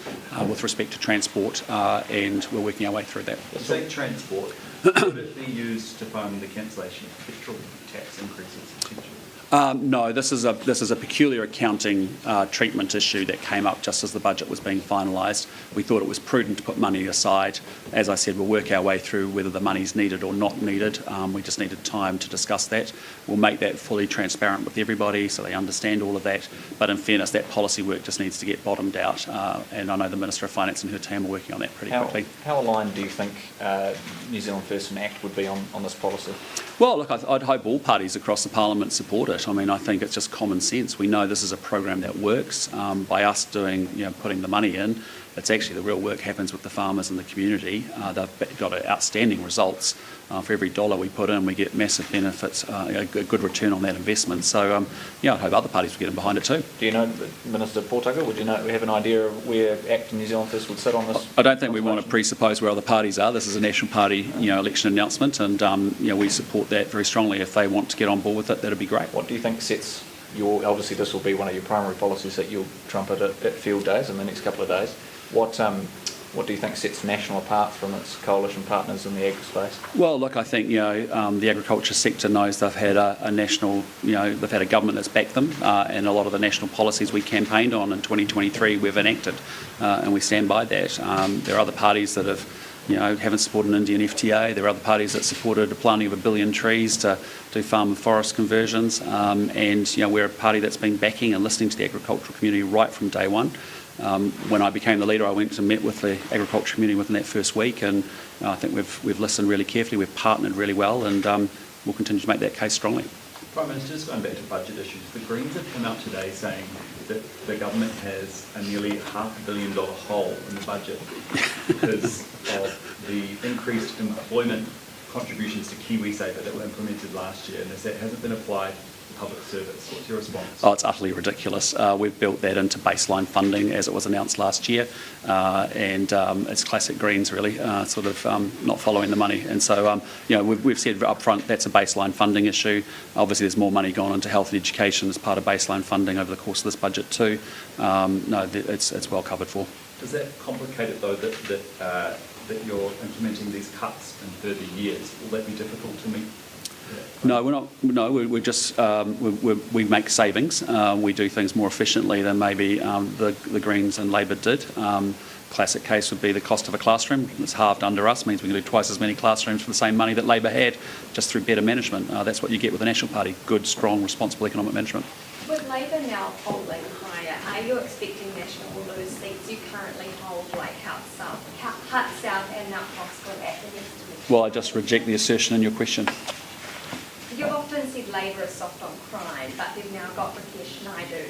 with respect to transport, and we're working our way through that. Say transport. Could it be used to fund the cancellation of petrol tax increases potentially? No, this is a peculiar accounting treatment issue that came up just as the budget was being finalised. We thought it was prudent to put money aside. As I said, we'll work our way through whether the money's needed or not needed. We just needed time to discuss that. We'll make that fully transparent with everybody so they understand all of that. But in fairness, that policy work just needs to get bottomed out. And I know the Minister of Finance and her team are working on that pretty quickly. How aligned do you think New Zealand First and ACT would be on this policy? Well, look, I'd hope all parties across the Parliament support it. I mean, I think it's just common sense. We know this is a program that works. By us putting the money in, it's actually the real work happens with the farmers and the community. They've got outstanding results. For every dollar we put in, we get massive benefits, a good return on that investment. So, I hope other parties will get in behind it too. Do you know, Minister Portugal, would you know, we have an idea of where ACT and New Zealand First would sit on this? I don't think we want to presuppose where other parties are. This is a National Party, election announcement, and we support that very strongly. If they want to get on board with it, that'd be great. What do you think sets obviously this will be one of your primary policies that you'll trumpet at field days in the next couple of days. What do you think sets National apart from its coalition partners in the agri space? Well, look, I think the agriculture sector knows they've had a national, they've had a government that's backed them, and a lot of the national policies we campaigned on in 2023 we've enacted, and we stand by that. There are other parties that haven't supported an Indian FTA. There are other parties that supported a planting of 1 billion trees to do farm and forest conversions, and we're a party that's been backing and listening to the agricultural community right from day one. When I became the leader, I went and met with the agriculture community within that first week, and I think we've listened really carefully, we've partnered really well, and we'll continue to make that case strongly. Prime Minister, just going back to budget issues, the Greens have come out today saying that the government has a nearly $500 million hole in the budget because of the increased employment contributions to KiwiSaver that were implemented last year, and as that hasn't been applied public service. What's your response? Oh, it's utterly ridiculous. We've built that into baseline funding as it was announced last year, and it's classic Greens really, not following the money. And so, we've said up front that's a baseline funding issue. Obviously, there's more money gone into health and education as part of baseline funding over the course of this budget too. No, it's well covered for. Does that complicate it though that you're implementing these cuts in further years? Will that be difficult to meet? No, we're not. No, we're just we make savings. We do things more efficiently than maybe the Greens and Labor did. Classic case would be the cost of a classroom. It's halved under us. Means we can do twice as many classrooms for the same money that Labor had, just through better management. That's what you get with the National Party: good, strong, responsible economic management. With Labor now polling higher, are you expecting National will lose seats you currently hold, like Hutt South and Mount Gospel at the next election? Well, I just reject the assertion in your question. You've often said Labor is soft on crime, but they've now got Rakesh Naidu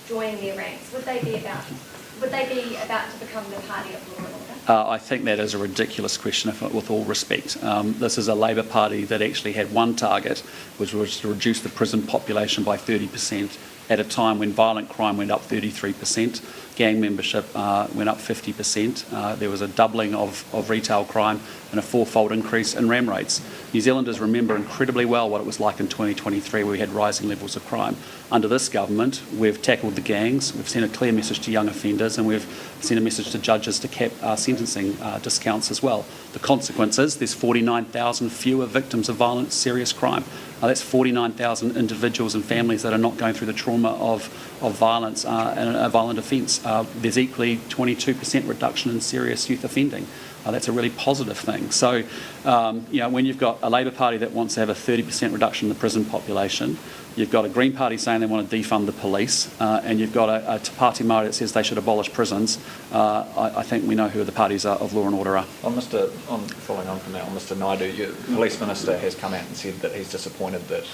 joining their ranks. Would they be about to become the party of law and order? I think that is a ridiculous question, with all respect. This is a Labour Party that actually had one target, which was to reduce the prison population by 30%, at a time when violent crime went up 33%, gang membership went up 50%. There was a doubling of retail crime and a fourfold increase in ram rates. New Zealanders remember incredibly well what it was like in 2023, where we had rising levels of crime. Under this government, we've tackled the gangs, we've sent a clear message to young offenders, and we've sent a message to judges to cap sentencing discounts as well. The consequence is there's 49,000 fewer victims of violent, serious crime. That's 49,000 individuals and families that are not going through the trauma of violence and a violent offence. There's equally 22% reduction in serious youth offending. That's a really positive thing. So, when you've got a Labour Party that wants to have a 30% reduction in the prison population, you've got a Green Party saying they want to defund the police, and you've got a Te Pāti Māori that says they should abolish prisons, I think we know who the parties of law and order are. Following on from that, Mr Naidu, your Police Minister has come out and said that he's disappointed that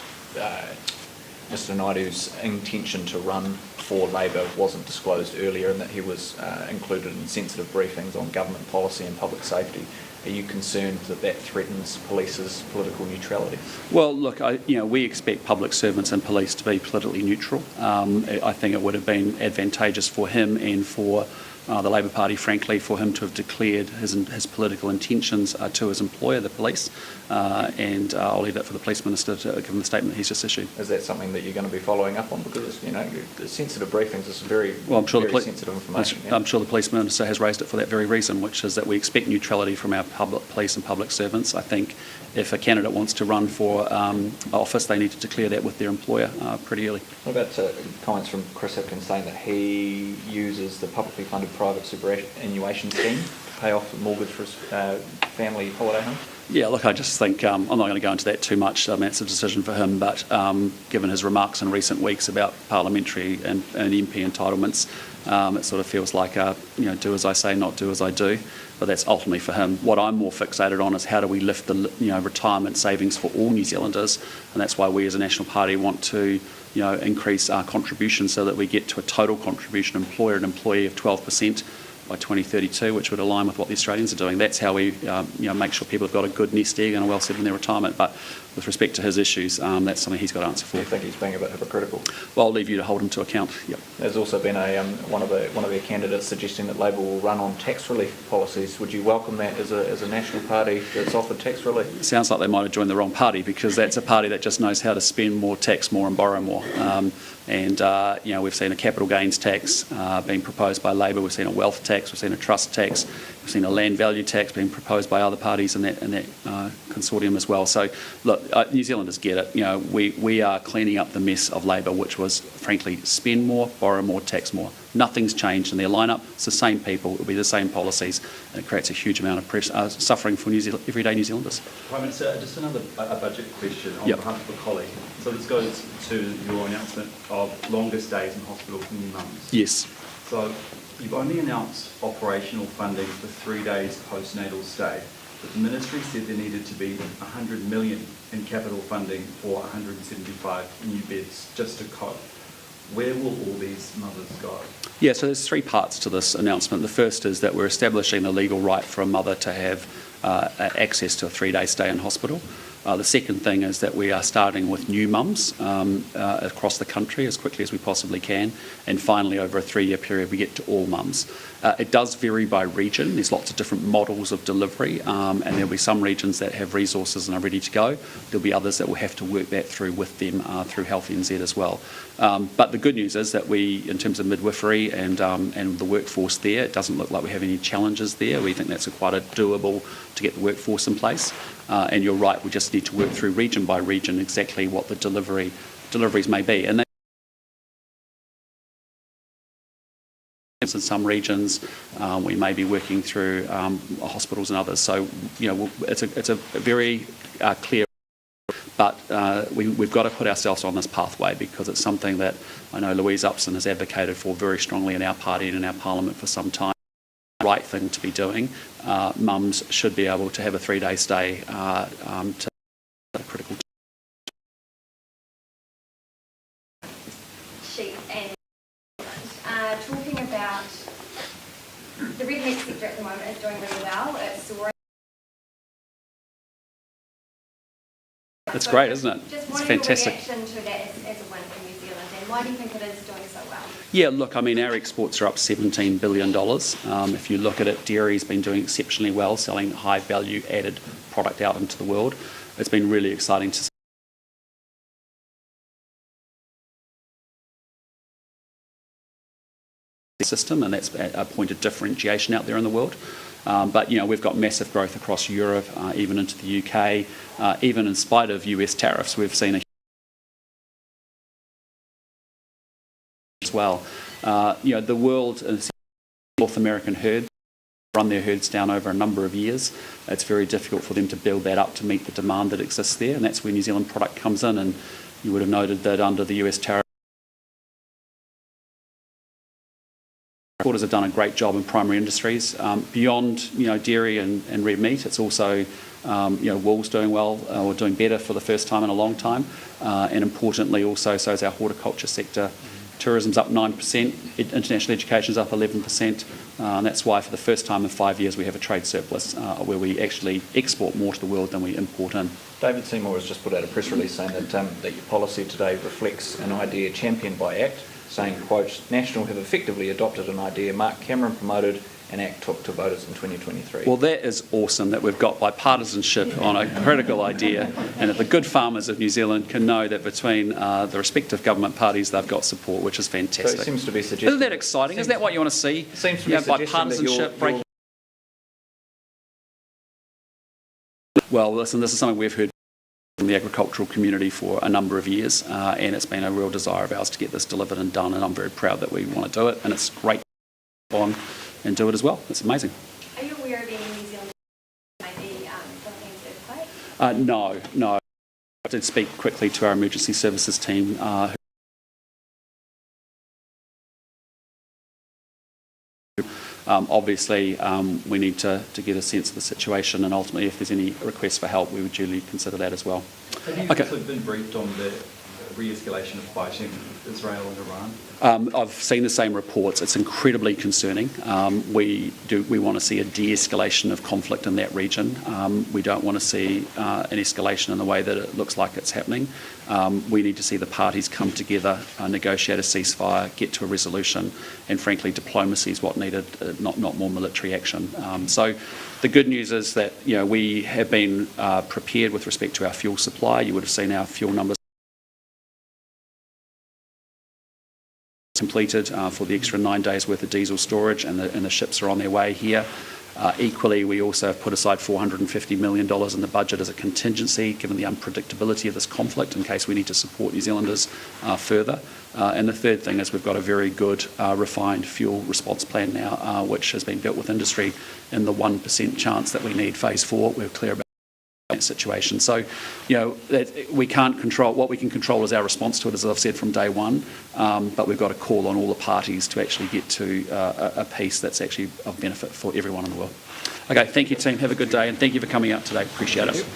Mr Naidu's intention to run for Labour wasn't disclosed earlier, and that he was included in sensitive briefings on government policy and public safety. Are you concerned that that threatens police's political neutrality? Well, look, we expect public servants and police to be politically neutral. I think it would have been advantageous for him and for the Labour Party, frankly, for him to have declared his political intentions to his employer, the police, and I'll leave that for the Police Minister to give him the statement he's just issued. Is that something that you're going to be following up on? Because, the sensitive briefings is very sensitive information. I'm sure the Police Minister has raised it for that very reason, which is that we expect neutrality from our police and public servants. I think if a candidate wants to run for office, they need to declare that with their employer pretty early. What about comments from Chris Hipkins saying that he uses the publicly funded private superannuation scheme to pay off the mortgage for his family holiday home? Yeah, look, I just think I'm not going to go into that too much. That's a decision for him. But given his remarks in recent weeks about parliamentary and MP entitlements, it sort of feels like do as I say, not do as I do. But that's ultimately for him. What I'm more fixated on is how do we lift the retirement savings for all New Zealanders, and that's why we as a National Party want to increase our contribution so that we get to a total contribution employer and employee of 12% by 2032, which would align with what the Australians are doing. That's how we make sure people have got a good nest egg and are well set in their retirement. But with respect to his issues, that's something he's got to answer for. Do you think he's being a bit hypocritical? Well, I'll leave you to hold him to account. Yep. There's also been one of their candidates suggesting that Labor will run on tax relief policies. Would you welcome that as a National Party that's offered tax relief? It sounds like they might have joined the wrong party, because that's a party that just knows how to spend more, tax more and borrow more. We've seen a capital gains tax being proposed by Labor. We've seen a wealth tax. We've seen a trust tax. We've seen a land value tax being proposed by other parties in that consortium as well. So, look, New Zealanders get it. We are cleaning up the mess of Labor, which was, frankly, spend more, borrow more, tax more. Nothing's changed in their lineup. It's the same people. It'll be the same policies, and it creates a huge amount of suffering for everyday New Zealanders. Prime Minister, just another budget question on behalf of a colleague. So this goes to your announcement of longer stays in hospital for new mums. Yes. So you've only announced operational funding for 3 days postnatal stay, but the Ministry said there needed to be 100 million in capital funding for 175 new beds just to cope. Where will all these mothers go? Yeah, so there's three parts to this announcement. The first is that we're establishing the legal right for a mother to have access to a 3-day stay in hospital. The second thing is that we are starting with new mums across the country as quickly as we possibly can. And finally, over a 3-year period, we get to all mums. It does vary by region. There's lots of different models of delivery, and there'll be some regions that have resources and are ready to go. There'll be others that will have to work that through with them through Health NZ as well. But the good news is that we, in terms of midwifery and the workforce there, it doesn't look like we have any challenges there. We think that's quite a doable to get the workforce in place. And you're right, we just need to work through region by region exactly what the deliveries may be. And in some regions, we may be working through hospitals and others. So, it's a very clear. But we've got to put ourselves on this pathway, because it's something that I know Louise Upson has advocated for very strongly in our party and in our parliament for some time. Right thing to be doing. Mums should be able to have a 3-day stay to critical. Sheep and talking about the red meat sector at the moment is doing really It's great, isn't it? Just It's what fantastic. is your reaction to that as a win for New Zealand, and why do you think it is doing so well? Yeah, look, I mean, our exports are up $17 billion. If you look at it, dairy's been doing exceptionally well, selling high value added product out into the world. It's been really exciting to see. System, and that's a point of differentiation out there in the world. But, you know, we've got massive growth across Europe, even into the UK. Even in spite of US tariffs, we've seen a as well. You know, the world, North American herd, run their herds down over a number of years. It's very difficult for them to build that up to meet the demand that exists there, and that's where New Zealand product comes in. And you would have noted that under the US tariff, exporters have done a great job in primary industries. Beyond, you know, dairy and red meat, it's also, you know, wool's doing well, or doing better for the first time in a long time. And importantly also, so is our horticulture sector. Tourism's up 9%, international education's up 11%, and that's why for the first time in 5 years we have a trade surplus where we actually export more to the world than we import in. David Seymour has just put out a press release saying that that your policy today reflects an idea championed by ACT, saying, quote, National have effectively adopted an idea Mark Cameron promoted and ACT took to voters in 2023. Well, that is awesome that we've got bipartisanship on a critical idea, and that the good farmers of New Zealand can know that between the respective government parties they've got support, which is fantastic. So it seems to be suggesting... Isn't that exciting? Isn't that what you want to see? Seems to be suggesting that you're... Well, listen, this is something we've heard from the agricultural community for a number of years, and it's been a real desire of ours to get this delivered and done, and I'm very proud that we want to do it, and it's great to go on and do it as well. It's amazing. Are you aware of any New Zealand maybe Philippines earthquake? No. I did speak quickly to our emergency services team. Obviously, we need to get a sense of the situation, and ultimately, if there's any requests for help, we would duly consider that as well. Have you also been briefed on the re-escalation of fighting Israel and Iran? I've seen the same reports. It's incredibly concerning. We want to see a de-escalation of conflict in that region. We don't want to see an escalation in the way that it looks like it's happening. We need to see the parties come together, negotiate a ceasefire, get to a resolution, and frankly, diplomacy is what needed, not more military action. So the good news is that, you know, we have been prepared with respect to our fuel supply. You would have seen our fuel numbers completed for the extra 9 days worth of diesel storage, and the ships are on their way here. Equally, we also have put aside $450 million in the budget as a contingency, given the unpredictability of this conflict, in case we need to support New Zealanders further. And the third thing is we've got a very good refined fuel response plan now, which has been built with industry. In the 1% chance that we need phase 4, we're clear about that situation. So, you know, that we can't control. What we can control is our response to it, as I've said from day one. But we've got to call on all the parties to actually get to a peace that's actually of benefit for everyone in the world. Okay, thank you, team. Have a good day, and thank you for coming out today. Appreciate it.